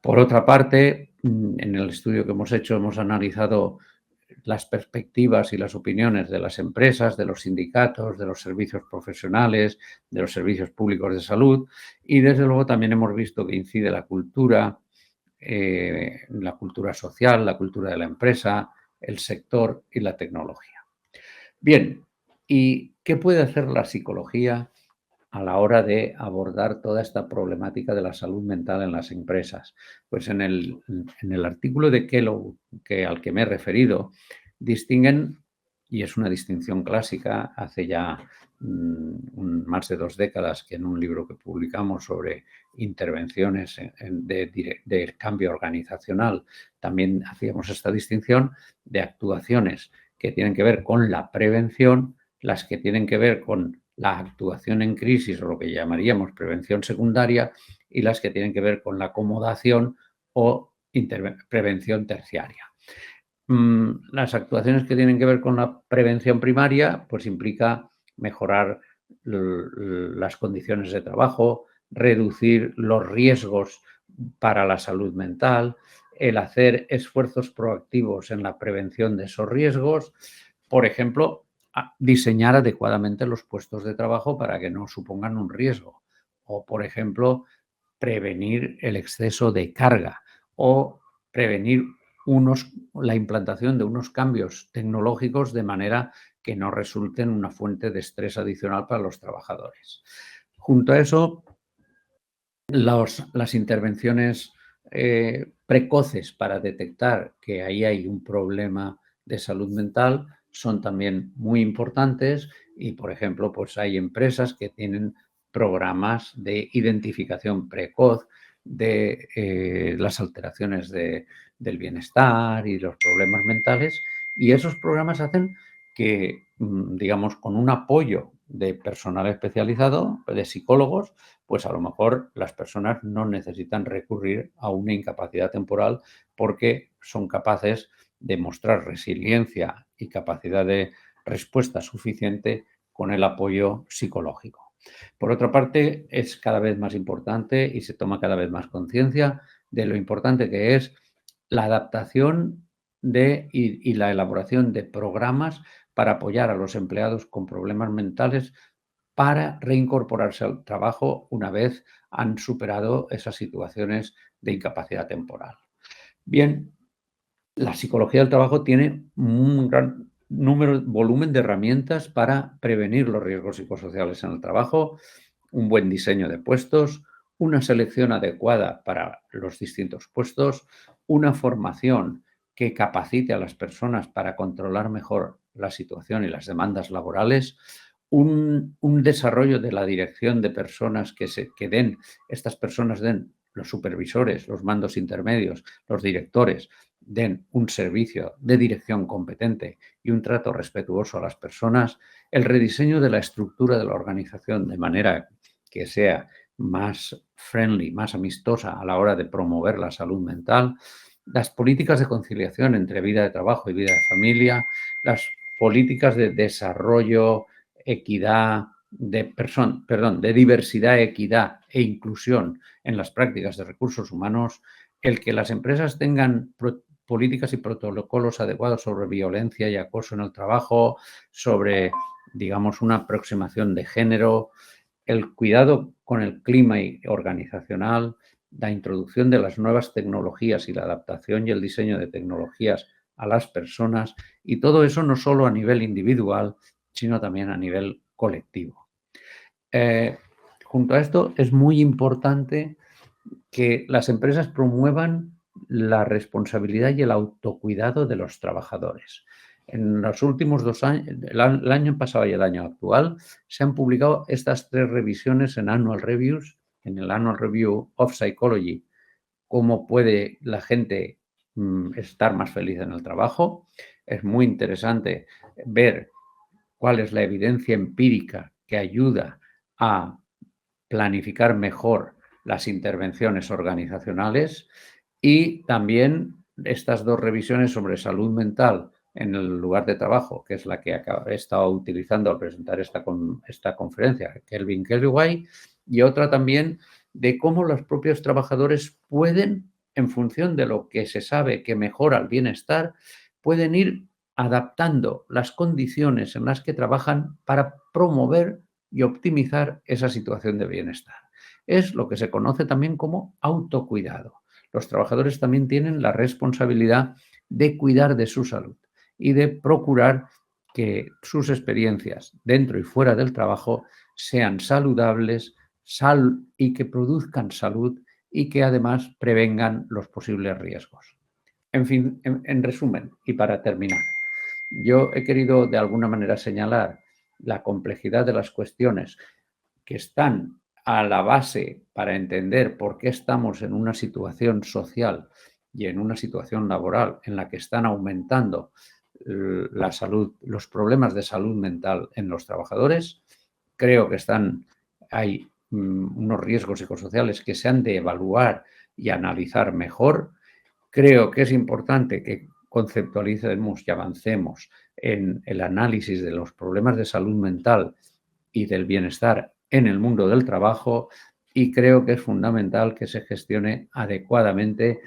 Por otra parte, en el estudio que hemos hecho hemos analizado las perspectivas y las opiniones de las empresas, de los sindicatos, de los servicios profesionales, de los servicios públicos de salud, y desde luego también hemos visto que incide la cultura social, la cultura de la empresa, el sector y la tecnología. Bien, ¿y qué puede hacer la psicología a la hora de abordar toda esta problemática de la salud mental en las empresas? Pues en el artículo de Kellogg, al que me he referido, distinguen, y es una distinción clásica, hace ya más de 2 décadas, que en un libro que publicamos sobre intervenciones de cambio organizacional también hacíamos esta distinción de actuaciones que tienen que ver con la prevención, las que tienen que ver con la actuación en crisis, o lo que llamaríamos prevención secundaria, y las que tienen que ver con la acomodación o prevención terciaria. Las actuaciones que tienen que ver con la prevención primaria, pues implica mejorar las condiciones de trabajo, reducir los riesgos para la salud mental, el hacer esfuerzos proactivos en la prevención de esos riesgos, por ejemplo, diseñar adecuadamente los puestos de trabajo para que no supongan un riesgo, o, por ejemplo, prevenir el exceso de carga, o prevenir la implantación de unos cambios tecnológicos de manera que no resulten una fuente de estrés adicional para los trabajadores. Junto a eso, las intervenciones precoces para detectar que ahí hay un problema de salud mental son también muy importantes, y, por ejemplo, pues hay empresas que tienen programas de identificación precoz de las alteraciones del bienestar y los problemas mentales, y esos programas hacen que, digamos, con un apoyo de personal especializado, de psicólogos, pues a lo mejor las personas no necesitan recurrir a una incapacidad temporal, porque son capaces de mostrar resiliencia y capacidad de respuesta suficiente con el apoyo psicológico. Por otra parte, es cada vez más importante y se toma cada vez más conciencia de lo importante que es la adaptación y la elaboración de programas para apoyar a los empleados con problemas mentales para reincorporarse al trabajo una vez han superado esas situaciones de incapacidad temporal. Bien, la psicología del trabajo tiene un gran volumen de herramientas para prevenir los riesgos psicosociales en el trabajo, un buen diseño de puestos, una selección adecuada para los distintos puestos, una formación que capacite a las personas para controlar mejor la situación y las demandas laborales, un desarrollo de la dirección de personas estas personas den, los supervisores, los mandos intermedios, los directores, den un servicio de dirección competente y un trato respetuoso a las personas, el rediseño de la estructura de la organización de manera que sea más friendly, más amistosa a la hora de promover la salud mental, las políticas de conciliación entre vida de trabajo y vida de familia, las políticas de desarrollo, equidad, de diversidad, equidad e inclusión en las prácticas de recursos humanos, el que las empresas tengan políticas y protocolos adecuados sobre violencia y acoso en el trabajo, sobre, digamos, una aproximación de género, el cuidado con el clima organizacional, la introducción de las nuevas tecnologías y la adaptación y el diseño de tecnologías a las personas, y todo eso no solo a nivel individual, sino también a nivel colectivo. Junto a esto, es muy importante que las empresas promuevan la responsabilidad y el autocuidado de los trabajadores. En los últimos 2 años, el año pasado y el año actual, se han publicado estas 3 revisiones en Annual Reviews, en el Annual Review of Psychology, cómo puede la gente estar más feliz en el trabajo. Es muy interesante ver cuál es la evidencia empírica que ayuda a planificar mejor las intervenciones organizacionales, y también estas 2 revisiones sobre salud mental en el lugar de trabajo, que es la que he estado utilizando al presentar esta conferencia, Kelvin Kellaway, y otra también de cómo los propios trabajadores pueden, en función de lo que se sabe que mejora el bienestar, pueden ir adaptando las condiciones en las que trabajan para promover y optimizar esa situación de bienestar. Es lo que se conoce también como autocuidado. Los trabajadores también tienen la responsabilidad de cuidar de su salud y de procurar que sus experiencias dentro y fuera del trabajo sean saludables y que produzcan salud y que además prevengan los posibles riesgos. En fin, en resumen, y para terminar, yo he querido de alguna manera señalar la complejidad de las cuestiones que están a la base para entender por qué estamos en una situación social y en una situación laboral en la que están aumentando la salud, los problemas de salud mental en los trabajadores. Creo que hay unos riesgos psicosociales que se han de evaluar y analizar mejor. Creo que es importante que conceptualicemos y avancemos en el análisis de los problemas de salud mental y del bienestar en el mundo del trabajo, y creo que es fundamental que se gestione adecuadamente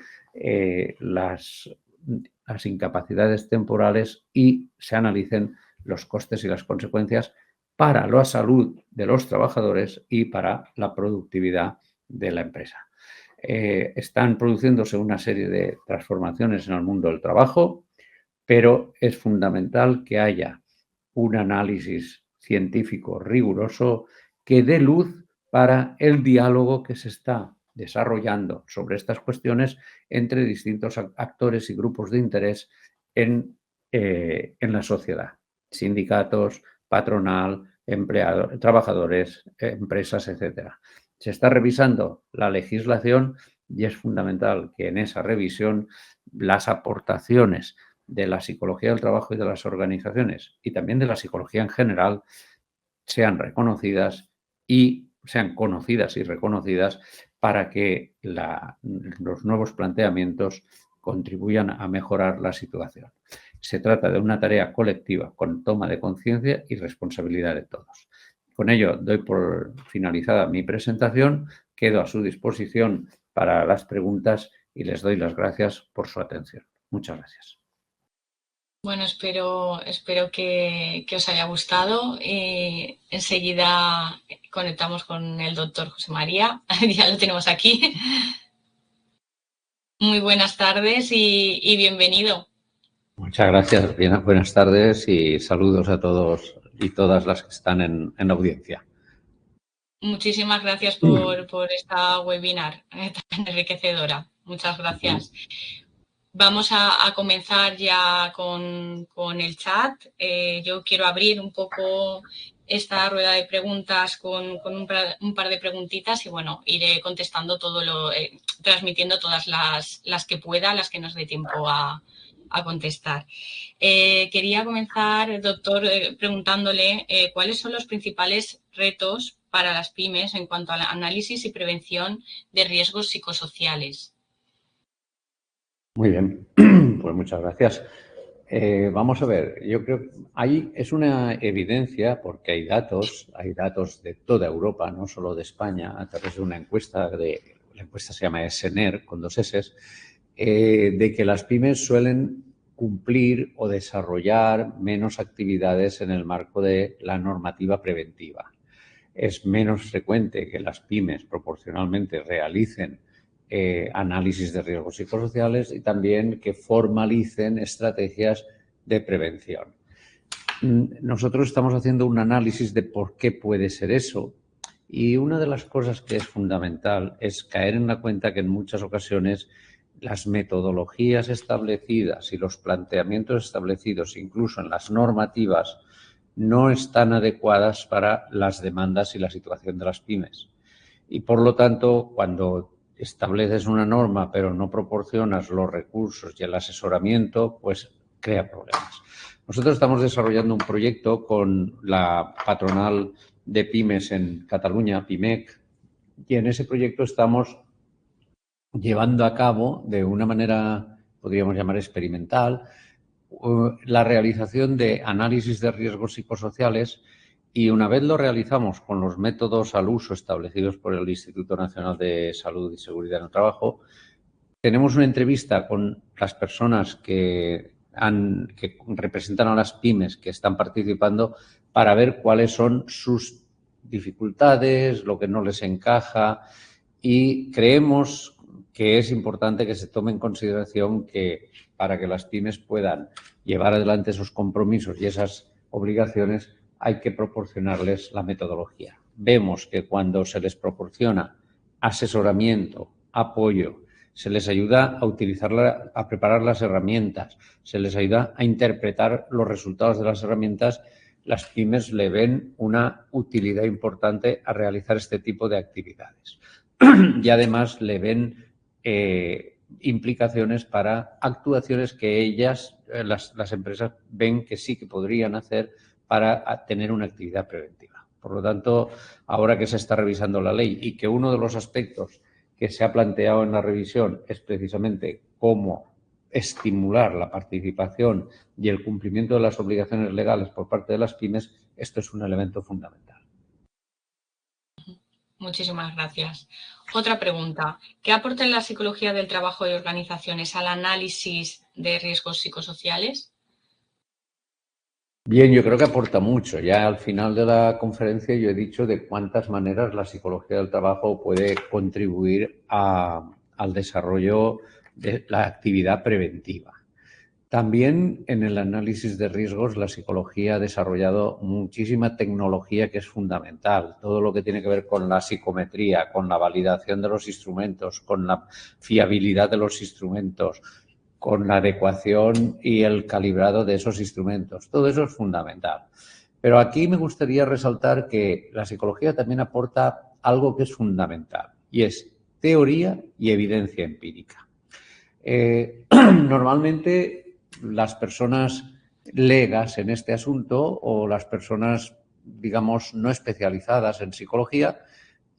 las incapacidades temporales y se analicen los costes y las consecuencias para la salud de los trabajadores y para la productividad de la empresa. Están produciéndose una serie de transformaciones en el mundo del trabajo, pero es fundamental que haya un análisis científico riguroso que dé luz para el diálogo que se está desarrollando sobre estas cuestiones entre distintos actores y grupos de interés en la sociedad: sindicatos, patronal, empleados, trabajadores, empresas, etcétera. Se está revisando la legislación y es fundamental que en esa revisión las aportaciones de la psicología del trabajo y de las organizaciones, y también de la psicología en general, sean reconocidas y sean conocidas y reconocidas para que los nuevos planteamientos contribuyan a mejorar la situación. Se trata de una tarea colectiva con toma de conciencia y responsabilidad de todos. Con ello doy por finalizada mi presentación, quedo a su disposición para las preguntas y les doy las gracias por su atención. Muchas gracias. Bueno, espero que os haya gustado. Enseguida conectamos con el doctor José María, ya lo tenemos aquí. Muy buenas tardes y bienvenido. Muchas gracias, buenas tardes y saludos a todos y todas las que están en la audiencia. Muchísimas gracias por esta webinar tan enriquecedora. Muchas gracias. Vamos a comenzar ya con el chat. Yo quiero abrir un poco esta rueda de preguntas con un par de preguntitas y bueno, iré contestando transmitiendo todas las que pueda, las que nos dé tiempo a contestar. Quería comenzar, doctor, preguntándole cuáles son los principales retos para las pymes en cuanto al análisis y prevención de riesgos psicosociales. Muy bien, pues muchas gracias. Vamos a ver, yo creo que es una evidencia, porque hay datos de toda Europa, no solo de España, a través de una encuesta, la encuesta se llama SNER, con 2 S, de que las pymes suelen cumplir o desarrollar menos actividades en el marco de la normativa preventiva. Es menos frecuente que las pymes proporcionalmente realicen análisis de riesgos psicosociales y también que formalicen estrategias de prevención. Nosotros estamos haciendo un análisis de por qué puede ser eso y una de las cosas que es fundamental es caer en la cuenta que en muchas ocasiones las metodologías establecidas y los planteamientos establecidos, incluso en las normativas, no están adecuadas para las demandas y la situación de las pymes. Y, por lo tanto, cuando estableces una norma pero no proporcionas los recursos y el asesoramiento, pues crea problemas. Nosotros estamos desarrollando un proyecto con la patronal de pymes en Cataluña, PIMEC, y en ese proyecto estamos llevando a cabo de una manera, podríamos llamar experimental, la realización de análisis de riesgos psicosociales y una vez lo realizamos con los métodos al uso establecidos por el Instituto Nacional de Salud y Seguridad en el Trabajo, tenemos una entrevista con las personas que representan a las pymes que están participando para ver cuáles son sus dificultades, lo que no les encaja y creemos que es importante que se tome en consideración que para que las pymes puedan llevar adelante esos compromisos y esas obligaciones hay que proporcionarles la metodología. Vemos que cuando se les proporciona asesoramiento, apoyo, se les ayuda a preparar las herramientas, se les ayuda a interpretar los resultados de las herramientas, las pymes le ven una utilidad importante a realizar este tipo de actividades. Y además le ven implicaciones para actuaciones que ellas, las empresas, ven que sí que podrían hacer para tener una actividad preventiva. Por lo tanto, ahora que se está revisando la ley y que uno de los aspectos que se ha planteado en la revisión es precisamente cómo estimular la participación y el cumplimiento de las obligaciones legales por parte de las pymes, esto es un elemento fundamental. Muchísimas gracias. Otra pregunta. ¿Qué aporta la psicología del trabajo de organizaciones al análisis de riesgos psicosociales? Bien, yo creo que aporta mucho. Ya al final de la conferencia yo he dicho de cuántas maneras la psicología del trabajo puede contribuir al desarrollo de la actividad preventiva. También en el análisis de riesgos la psicología ha desarrollado muchísima tecnología que es fundamental. Todo lo que tiene que ver con la psicometría, con la validación de los instrumentos, con la fiabilidad de los instrumentos, con la adecuación y el calibrado de esos instrumentos. Todo eso es fundamental. Pero aquí me gustaría resaltar que la psicología también aporta algo que es fundamental y es teoría y evidencia empírica. Normalmente las personas legas en este asunto o las personas, digamos, no especializadas en psicología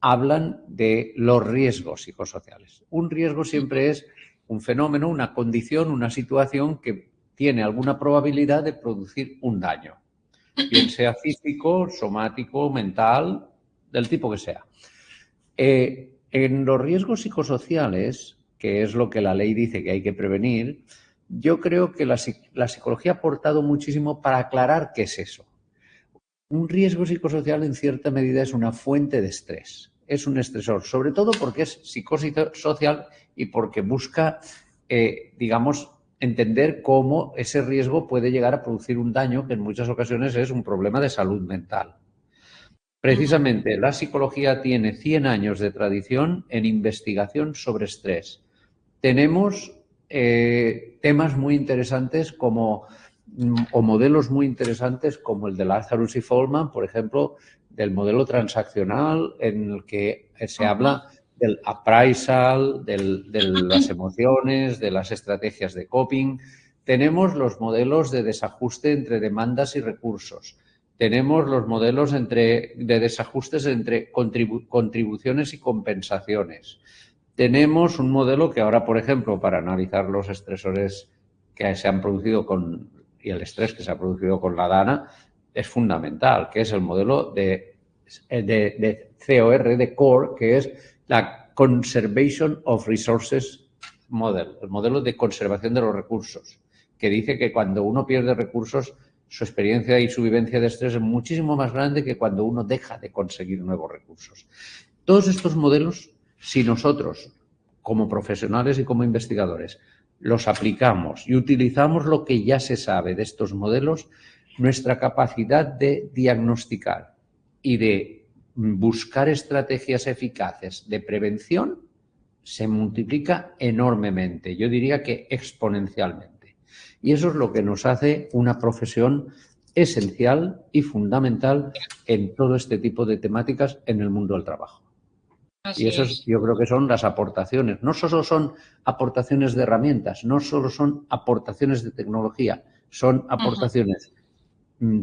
hablan de los riesgos psicosociales. Un riesgo siempre es un fenómeno, una condición, una situación que tiene alguna probabilidad de producir un daño, bien sea físico, somático, mental, del tipo que sea. En los riesgos psicosociales, que es lo que la ley dice que hay que prevenir, yo creo que la psicología ha aportado muchísimo para aclarar qué es eso. Un riesgo psicosocial en cierta medida es una fuente de estrés, es un estresor, sobre todo porque es psicosocial y porque busca, digamos, entender cómo ese riesgo puede llegar a producir un daño que en muchas ocasiones es un problema de salud mental. Precisamente la psicología tiene 100 años de tradición en investigación sobre estrés. Tenemos temas muy interesantes o modelos muy interesantes como el de Lazarus y Folman, por ejemplo, del modelo transaccional en el que se habla del appraisal, de las emociones, de las estrategias de coping. Tenemos los modelos de desajuste entre demandas y recursos. Tenemos los modelos de desajustes entre contribuciones y compensaciones. Tenemos un modelo que ahora, por ejemplo, para analizar los estresores que se han producido y el estrés que se ha producido con la DANA, es fundamental, que es el modelo de COR, de CORE, que es la Conservation of Resources Model, el modelo de conservación de los recursos, que dice que cuando uno pierde recursos, su experiencia y su vivencia de estrés es muchísimo más grande que cuando uno deja de conseguir nuevos recursos. Todos estos modelos, si nosotros como profesionales y como investigadores los aplicamos y utilizamos lo que ya se sabe de estos modelos, nuestra capacidad de diagnosticar y de buscar estrategias eficaces de prevención se multiplica enormemente, yo diría que exponencialmente. Y eso es lo que nos hace una profesión esencial y fundamental en todo este tipo de temáticas en el mundo del trabajo. Y Así eso es. yo creo que son las aportaciones. No solo son aportaciones de herramientas, no solo son aportaciones de tecnología, son aportaciones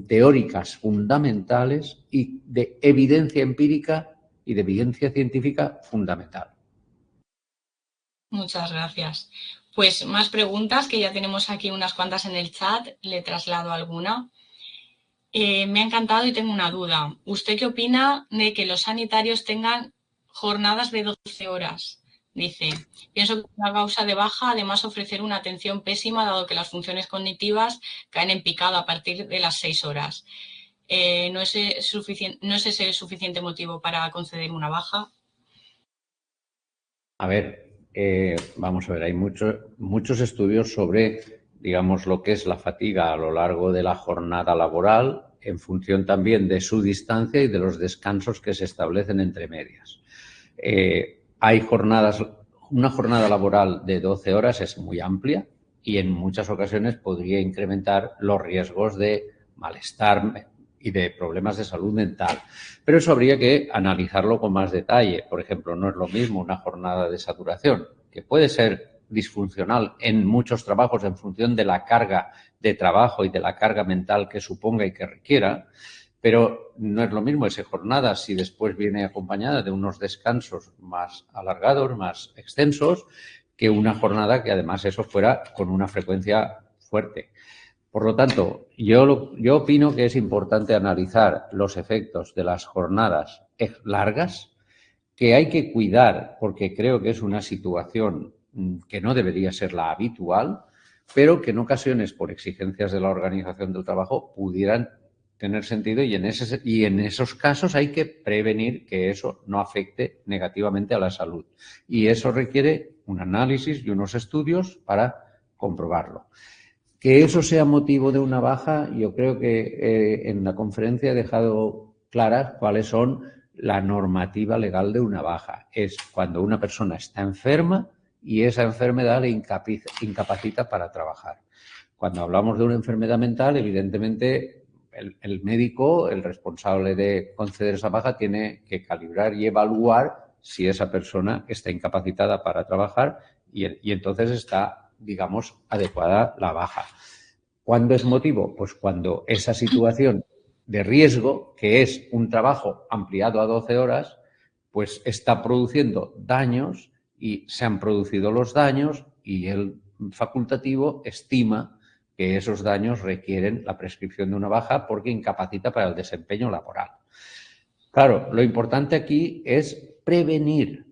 teóricas fundamentales y de evidencia empírica y de evidencia científica fundamental. Muchas gracias. Pues más preguntas, que ya tenemos aquí unas cuantas en el chat, le traslado alguna. Me ha encantado y tengo una duda. ¿Usted qué opina de que los sanitarios tengan jornadas de 12 horas? Dice, pienso que es una causa de baja, además ofrecer una atención pésima, dado que las funciones cognitivas caen en picado a partir de las 6 horas. ¿No es ese el suficiente motivo para conceder una baja? A ver, vamos a ver, hay muchos estudios sobre, digamos, lo que es la fatiga a lo largo de la jornada laboral, en función también de su distancia y de los descansos que se establecen entre medias. Hay una jornada laboral de 12 horas es muy amplia y en muchas ocasiones podría incrementar los riesgos de malestar y de problemas de salud mental. Pero eso habría que analizarlo con más detalle. Por ejemplo, no es lo mismo una jornada de saturación, que puede ser disfuncional en muchos trabajos en función de la carga de trabajo y de la carga mental que suponga y que requiera, pero no es lo mismo esa jornada si después viene acompañada de unos descansos más alargados, más extensos, que una jornada que además eso fuera con una frecuencia fuerte. Por lo tanto, yo opino que es importante analizar los efectos de las jornadas largas, que hay que cuidar porque creo que es una situación que no debería ser la habitual, pero que en ocasiones, por exigencias de la organización del trabajo, pudieran tener sentido y en esos casos hay que prevenir que eso no afecte negativamente a la salud. Y eso requiere un análisis y unos estudios para comprobarlo. Que eso sea motivo de una baja, yo creo que en la conferencia he dejado claras cuáles son la normativa legal de una baja. Es cuando una persona está enferma y esa enfermedad le incapacita para trabajar. Cuando hablamos de una enfermedad mental, evidentemente el médico, el responsable de conceder esa baja, tiene que calibrar y evaluar si esa persona está incapacitada para trabajar y entonces está, digamos, adecuada la baja. ¿Cuándo es motivo? Pues cuando esa situación de riesgo, que es un trabajo ampliado a 12 horas, pues está produciendo daños y se han producido los daños y el facultativo estima que esos daños requieren la prescripción de una baja porque incapacita para el desempeño laboral. Claro, lo importante aquí es prevenir.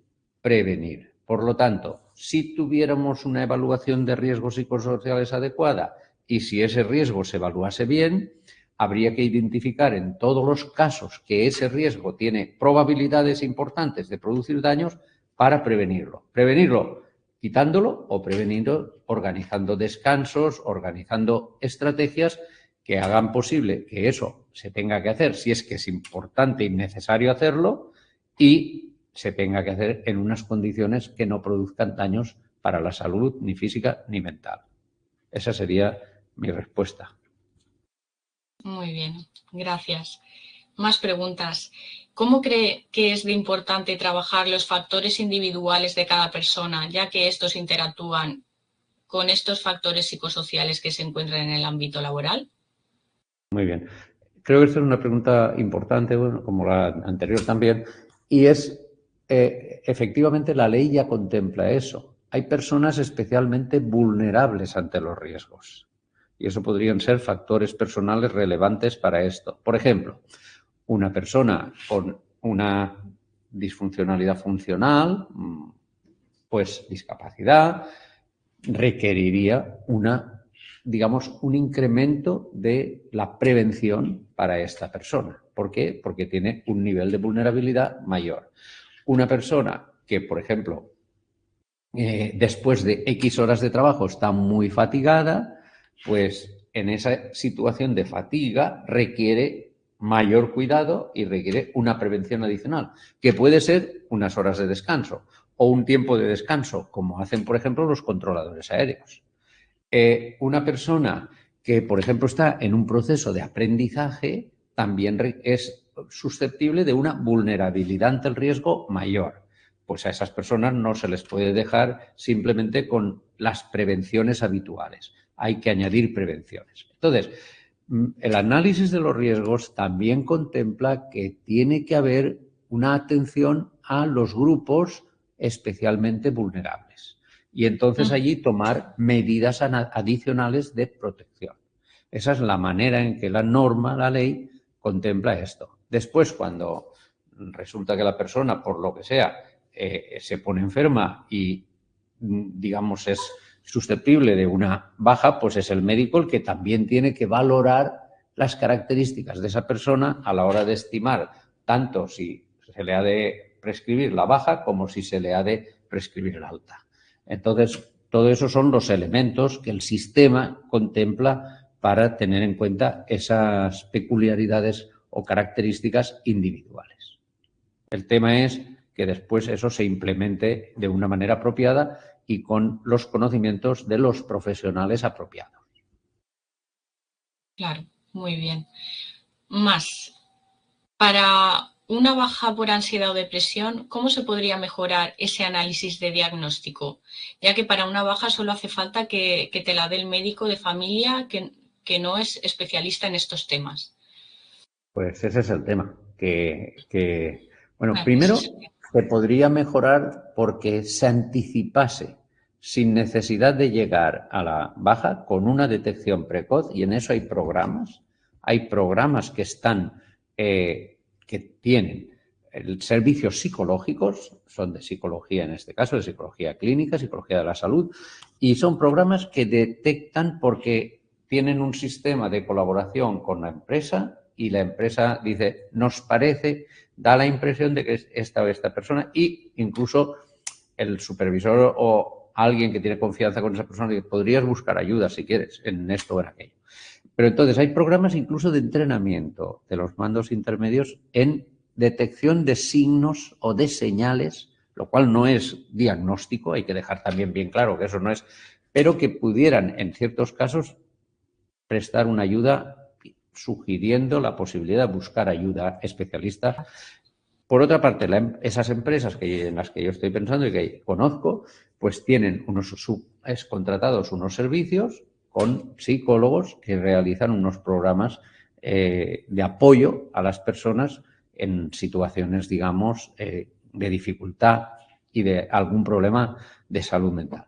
Por lo tanto, si tuviéramos una evaluación de riesgos psicosociales adecuada y si ese riesgo se evaluase bien, habría que identificar en todos los casos que ese riesgo tiene probabilidades importantes de producir daños para prevenirlo. Prevenirlo quitándolo o prevenirlo organizando descansos, organizando estrategias que hagan posible que eso se tenga que hacer si es que es importante y necesario hacerlo y se tenga que hacer en unas condiciones que no produzcan daños para la salud ni física ni mental. Esa sería mi respuesta. Muy bien, gracias. Más preguntas. ¿Cómo cree que es de importante trabajar los factores individuales de cada persona, ya que estos interactúan con estos factores psicosociales que se encuentran en el ámbito laboral? Muy bien. Creo que esta es una pregunta importante, bueno, como la anterior también, y es, efectivamente, la ley ya contempla eso. Hay personas especialmente vulnerables ante los riesgos y eso podrían ser factores personales relevantes para esto. Por ejemplo, una persona con una disfuncionalidad funcional, pues discapacidad, requeriría digamos, un incremento de la prevención para esta persona. ¿Por qué? Porque tiene un nivel de vulnerabilidad mayor. Una persona que, por ejemplo, después de X horas de trabajo está muy fatigada, pues en esa situación de fatiga requiere mayor cuidado y requiere una prevención adicional, que puede ser unas horas de descanso o un tiempo de descanso, como hacen, por ejemplo, los controladores aéreos. Una persona que, por ejemplo, está en un proceso de aprendizaje también es susceptible de una vulnerabilidad ante el riesgo mayor. Pues a esas personas no se les puede dejar simplemente con las prevenciones habituales. Hay que añadir prevenciones. Entonces, el análisis de los riesgos también contempla que tiene que haber una atención a los grupos especialmente vulnerables. Y entonces allí tomar medidas adicionales de protección. Esa es la manera en que la norma, la ley, contempla esto. Después, cuando resulta que la persona, por lo que sea, se pone enferma y, digamos, es susceptible de una baja, pues es el médico el que también tiene que valorar las características de esa persona a la hora de estimar tanto si se le ha de prescribir la baja como si se le ha de prescribir el alta. Entonces, todo eso son los elementos que el sistema contempla para tener en cuenta esas peculiaridades o características individuales. El tema es que después eso se implemente de una manera apropiada y con los conocimientos de los profesionales apropiados. Claro, muy bien. Más, para una baja por ansiedad o depresión, ¿cómo se podría mejorar ese análisis de diagnóstico? Ya que para una baja solo hace falta que te la dé el médico de familia que no es especialista en estos temas. Pues ese es el tema. Bueno, Claro, ese es primero el tema. se podría mejorar porque se anticipase sin necesidad de llegar a la baja con una detección precoz, y en eso hay programas. Hay programas que están, que tienen servicios psicológicos, son de psicología en este caso, de psicología clínica, psicología de la salud, y son programas que detectan porque tienen un sistema de colaboración con la empresa y la empresa dice, nos parece, da la impresión de que es esta o esta persona, y incluso el supervisor o alguien que tiene confianza con esa persona dice, podrías buscar ayuda si quieres en esto o en aquello. Pero entonces hay programas incluso de entrenamiento de los mandos intermedios en detección de signos o de señales, lo cual no es diagnóstico, hay que dejar también bien claro que eso no es, pero que pudieran en ciertos casos prestar una ayuda sugiriendo la posibilidad de buscar ayuda especialista. Por otra parte, esas empresas en las que yo estoy pensando y que conozco, pues tienen unos subcontratados unos servicios con psicólogos que realizan unos programas de apoyo a las personas en situaciones, digamos, de dificultad y de algún problema de salud mental.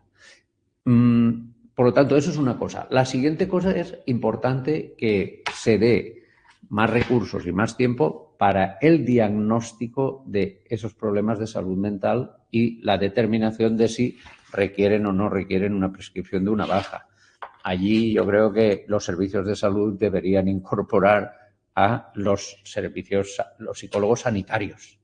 Por lo tanto, eso es una cosa. La siguiente cosa es importante que se dé más recursos y más tiempo para el diagnóstico de esos problemas de salud mental y la determinación de si requieren o no requieren una prescripción de una baja. Allí yo creo que los servicios de salud deberían incorporar a los servicios, los psicólogos sanitarios,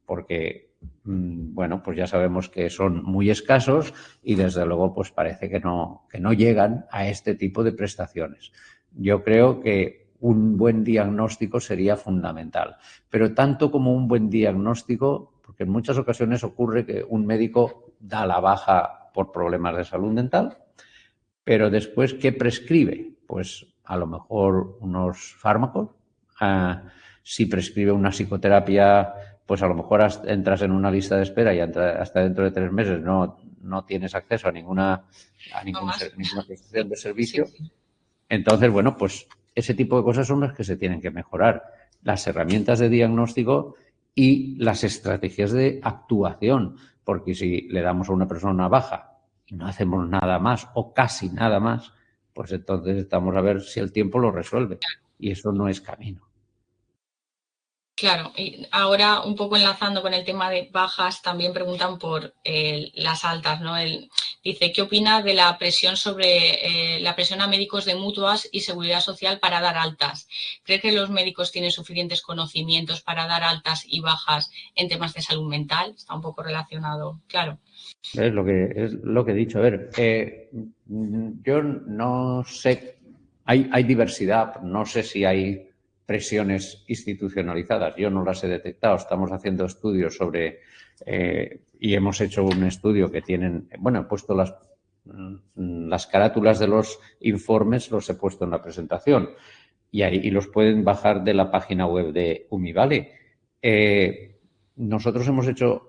porque bueno, pues ya sabemos que son muy escasos y desde luego pues parece que no llegan a este tipo de prestaciones. Yo creo que un buen diagnóstico sería fundamental, pero tanto como un buen diagnóstico, porque en muchas ocasiones ocurre que un médico da la baja por problemas de salud mental, pero después, ¿qué prescribe? Pues a lo mejor unos fármacos. Si prescribe una psicoterapia, pues a lo mejor entras en una lista de espera y hasta dentro de 3 meses no tienes acceso a ninguna prestación de servicio. Sí. Entonces, bueno, pues ese tipo de cosas son las que se tienen que mejorar. Las herramientas de diagnóstico y las estrategias de actuación, porque si le damos a una persona una baja y no hacemos nada más o casi nada más, pues entonces estamos a ver si el tiempo lo resuelve. Y eso no es camino. Claro, y ahora un poco enlazando con el tema de bajas, también preguntan por las altas, ¿no? Dice, ¿qué opina de la presión sobre la presión a médicos de mutuas y seguridad social para dar altas? ¿Cree que los médicos tienen suficientes conocimientos para dar altas y bajas en temas de salud mental? Está un poco relacionado, claro. Es lo que he dicho. A ver, yo no sé, hay diversidad, no sé si hay presiones institucionalizadas, yo no las he detectado. Estamos haciendo estudios sobre, y hemos hecho un estudio que tienen, bueno, he puesto las carátulas de los informes, los he puesto en la presentación y los pueden bajar de la página web de Umivale. Nosotros hemos hecho,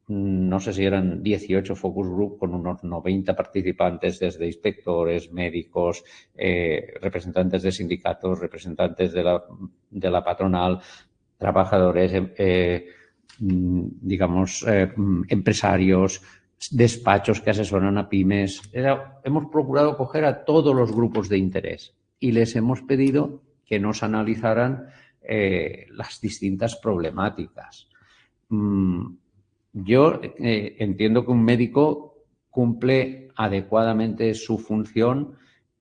no sé si eran 18 focus group con unos 90 participantes, desde inspectores, médicos, representantes de sindicatos, representantes de la patronal, trabajadores, digamos, empresarios, despachos que asesoran a pymes. Hemos procurado coger a todos los grupos de interés y les hemos pedido que nos analizaran las distintas problemáticas. Yo entiendo que un médico cumple adecuadamente su función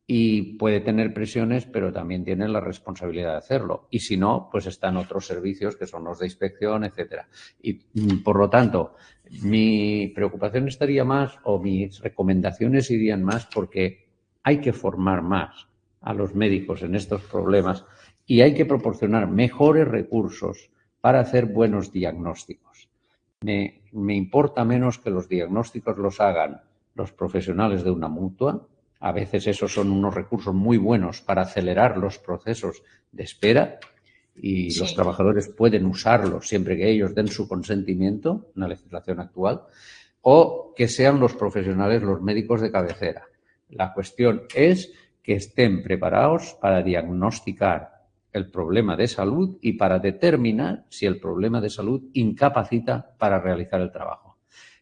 y puede tener presiones, pero también tiene la responsabilidad de hacerlo. Y si no, pues están otros servicios que son los de inspección, etcétera. Y por lo tanto, mi preocupación estaría más, o mis recomendaciones irían más, porque hay que formar más a los médicos en estos problemas y hay que proporcionar mejores recursos para hacer buenos diagnósticos. Me importa menos que los diagnósticos los hagan los profesionales de una mutua. A veces esos son unos recursos muy buenos para acelerar los procesos de espera y los trabajadores pueden usarlos siempre que ellos den su consentimiento en la legislación actual, o que sean los profesionales, los médicos de cabecera. La cuestión es que estén preparados para diagnosticar el problema de salud y para determinar si el problema de salud incapacita para realizar el trabajo.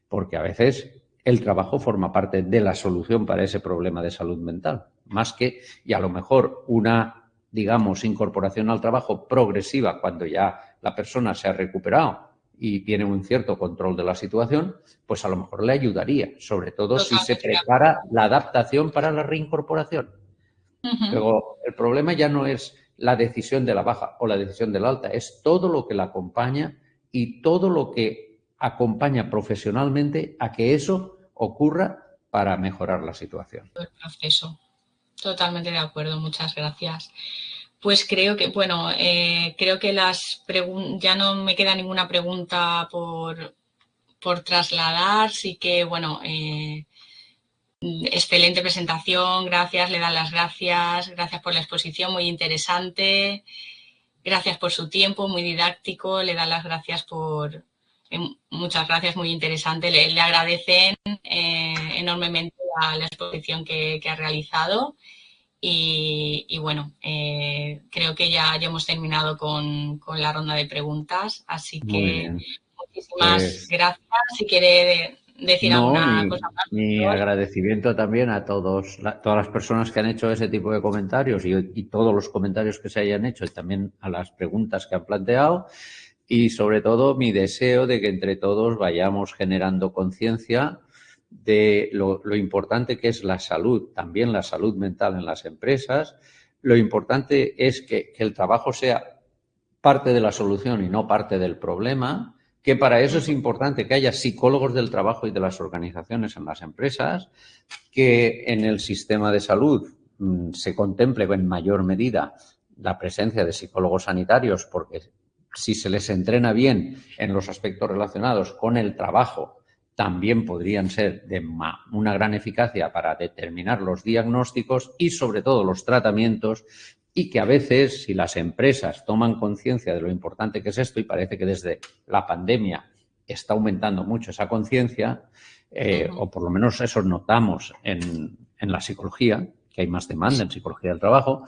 Porque a veces el trabajo forma parte de la solución para ese problema de salud mental, más que, y a lo mejor una, digamos, incorporación al trabajo progresiva cuando ya la persona se ha recuperado y tiene un cierto control de la situación, pues a lo mejor le ayudaría, sobre todo si se prepara la adaptación para la reincorporación. Luego, el problema ya no es la decisión de la baja o la decisión del alta, es todo lo que la acompaña y todo lo que acompaña profesionalmente a que eso ocurra para mejorar la situación. El proceso. Totalmente de acuerdo, muchas gracias. Pues creo que, bueno, creo que ya no me queda ninguna pregunta por trasladar, sí que, bueno, excelente presentación, gracias, le dan las gracias, gracias por la exposición, muy interesante, gracias por su tiempo, muy didáctico, le dan las gracias muchas gracias, muy interesante, le agradecen enormemente la exposición que ha realizado. Y bueno, creo que ya hemos terminado con la ronda de preguntas, así que muchísimas gracias. Si quiere decir alguna cosa más. Mi agradecimiento también a todas las personas que han hecho ese tipo de comentarios y todos los comentarios que se hayan hecho y también a las preguntas que han planteado y sobre todo mi deseo de que entre todos vayamos generando conciencia de lo importante que es la salud, también la salud mental en las empresas. Lo importante es que el trabajo sea parte de la solución y no parte del problema, que para eso es importante que haya psicólogos del trabajo y de las organizaciones en las empresas, que en el sistema de salud se contemple en mayor medida la presencia de psicólogos sanitarios, porque si se les entrena bien en los aspectos relacionados con el trabajo, también podrían ser de una gran eficacia para determinar los diagnósticos y, sobre todo, los tratamientos, y que a veces, si las empresas toman conciencia de lo importante que es esto, y parece que desde la pandemia está aumentando mucho esa conciencia, o por lo menos eso notamos en la psicología, que hay más demanda en psicología del trabajo,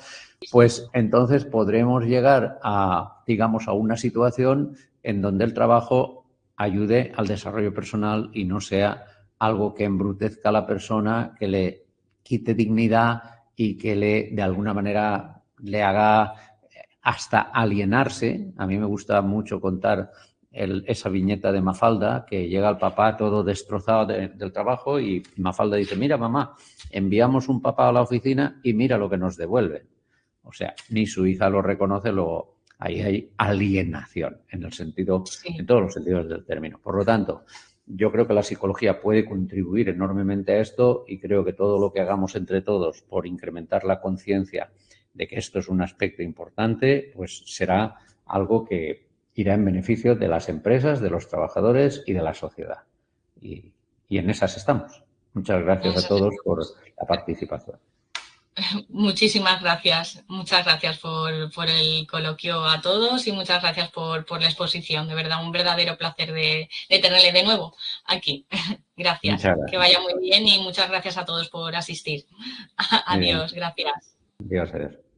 pues entonces podremos llegar a, digamos, a una situación en donde el trabajo ayude al desarrollo personal y no sea algo que embrutezca a la persona, que le quite dignidad y que de alguna manera le haga hasta alienarse. A mí me gusta mucho contar esa viñeta de Mafalda, que llega el papá todo destrozado del trabajo y Mafalda dice, mira mamá, enviamos un papá a la oficina y mira lo que nos devuelve. O sea, ni su hija lo reconoce, luego ahí hay alienación en el sentido, en todos los sentidos del término. Por lo tanto, yo creo que la psicología puede contribuir enormemente a esto y creo que todo lo que hagamos entre todos por incrementar la conciencia de que esto es un aspecto importante, pues será algo que irá en beneficio de las empresas, de los trabajadores y de la sociedad. Y en esas estamos. Muchas gracias a todos por la participación. Muchísimas gracias. Muchas gracias por el coloquio a todos y muchas gracias por la exposición. De verdad, un verdadero placer de tenerle de nuevo aquí. Gracias. Que vaya muy bien y muchas gracias a todos por asistir. Adiós. Gracias. Adiós, adiós.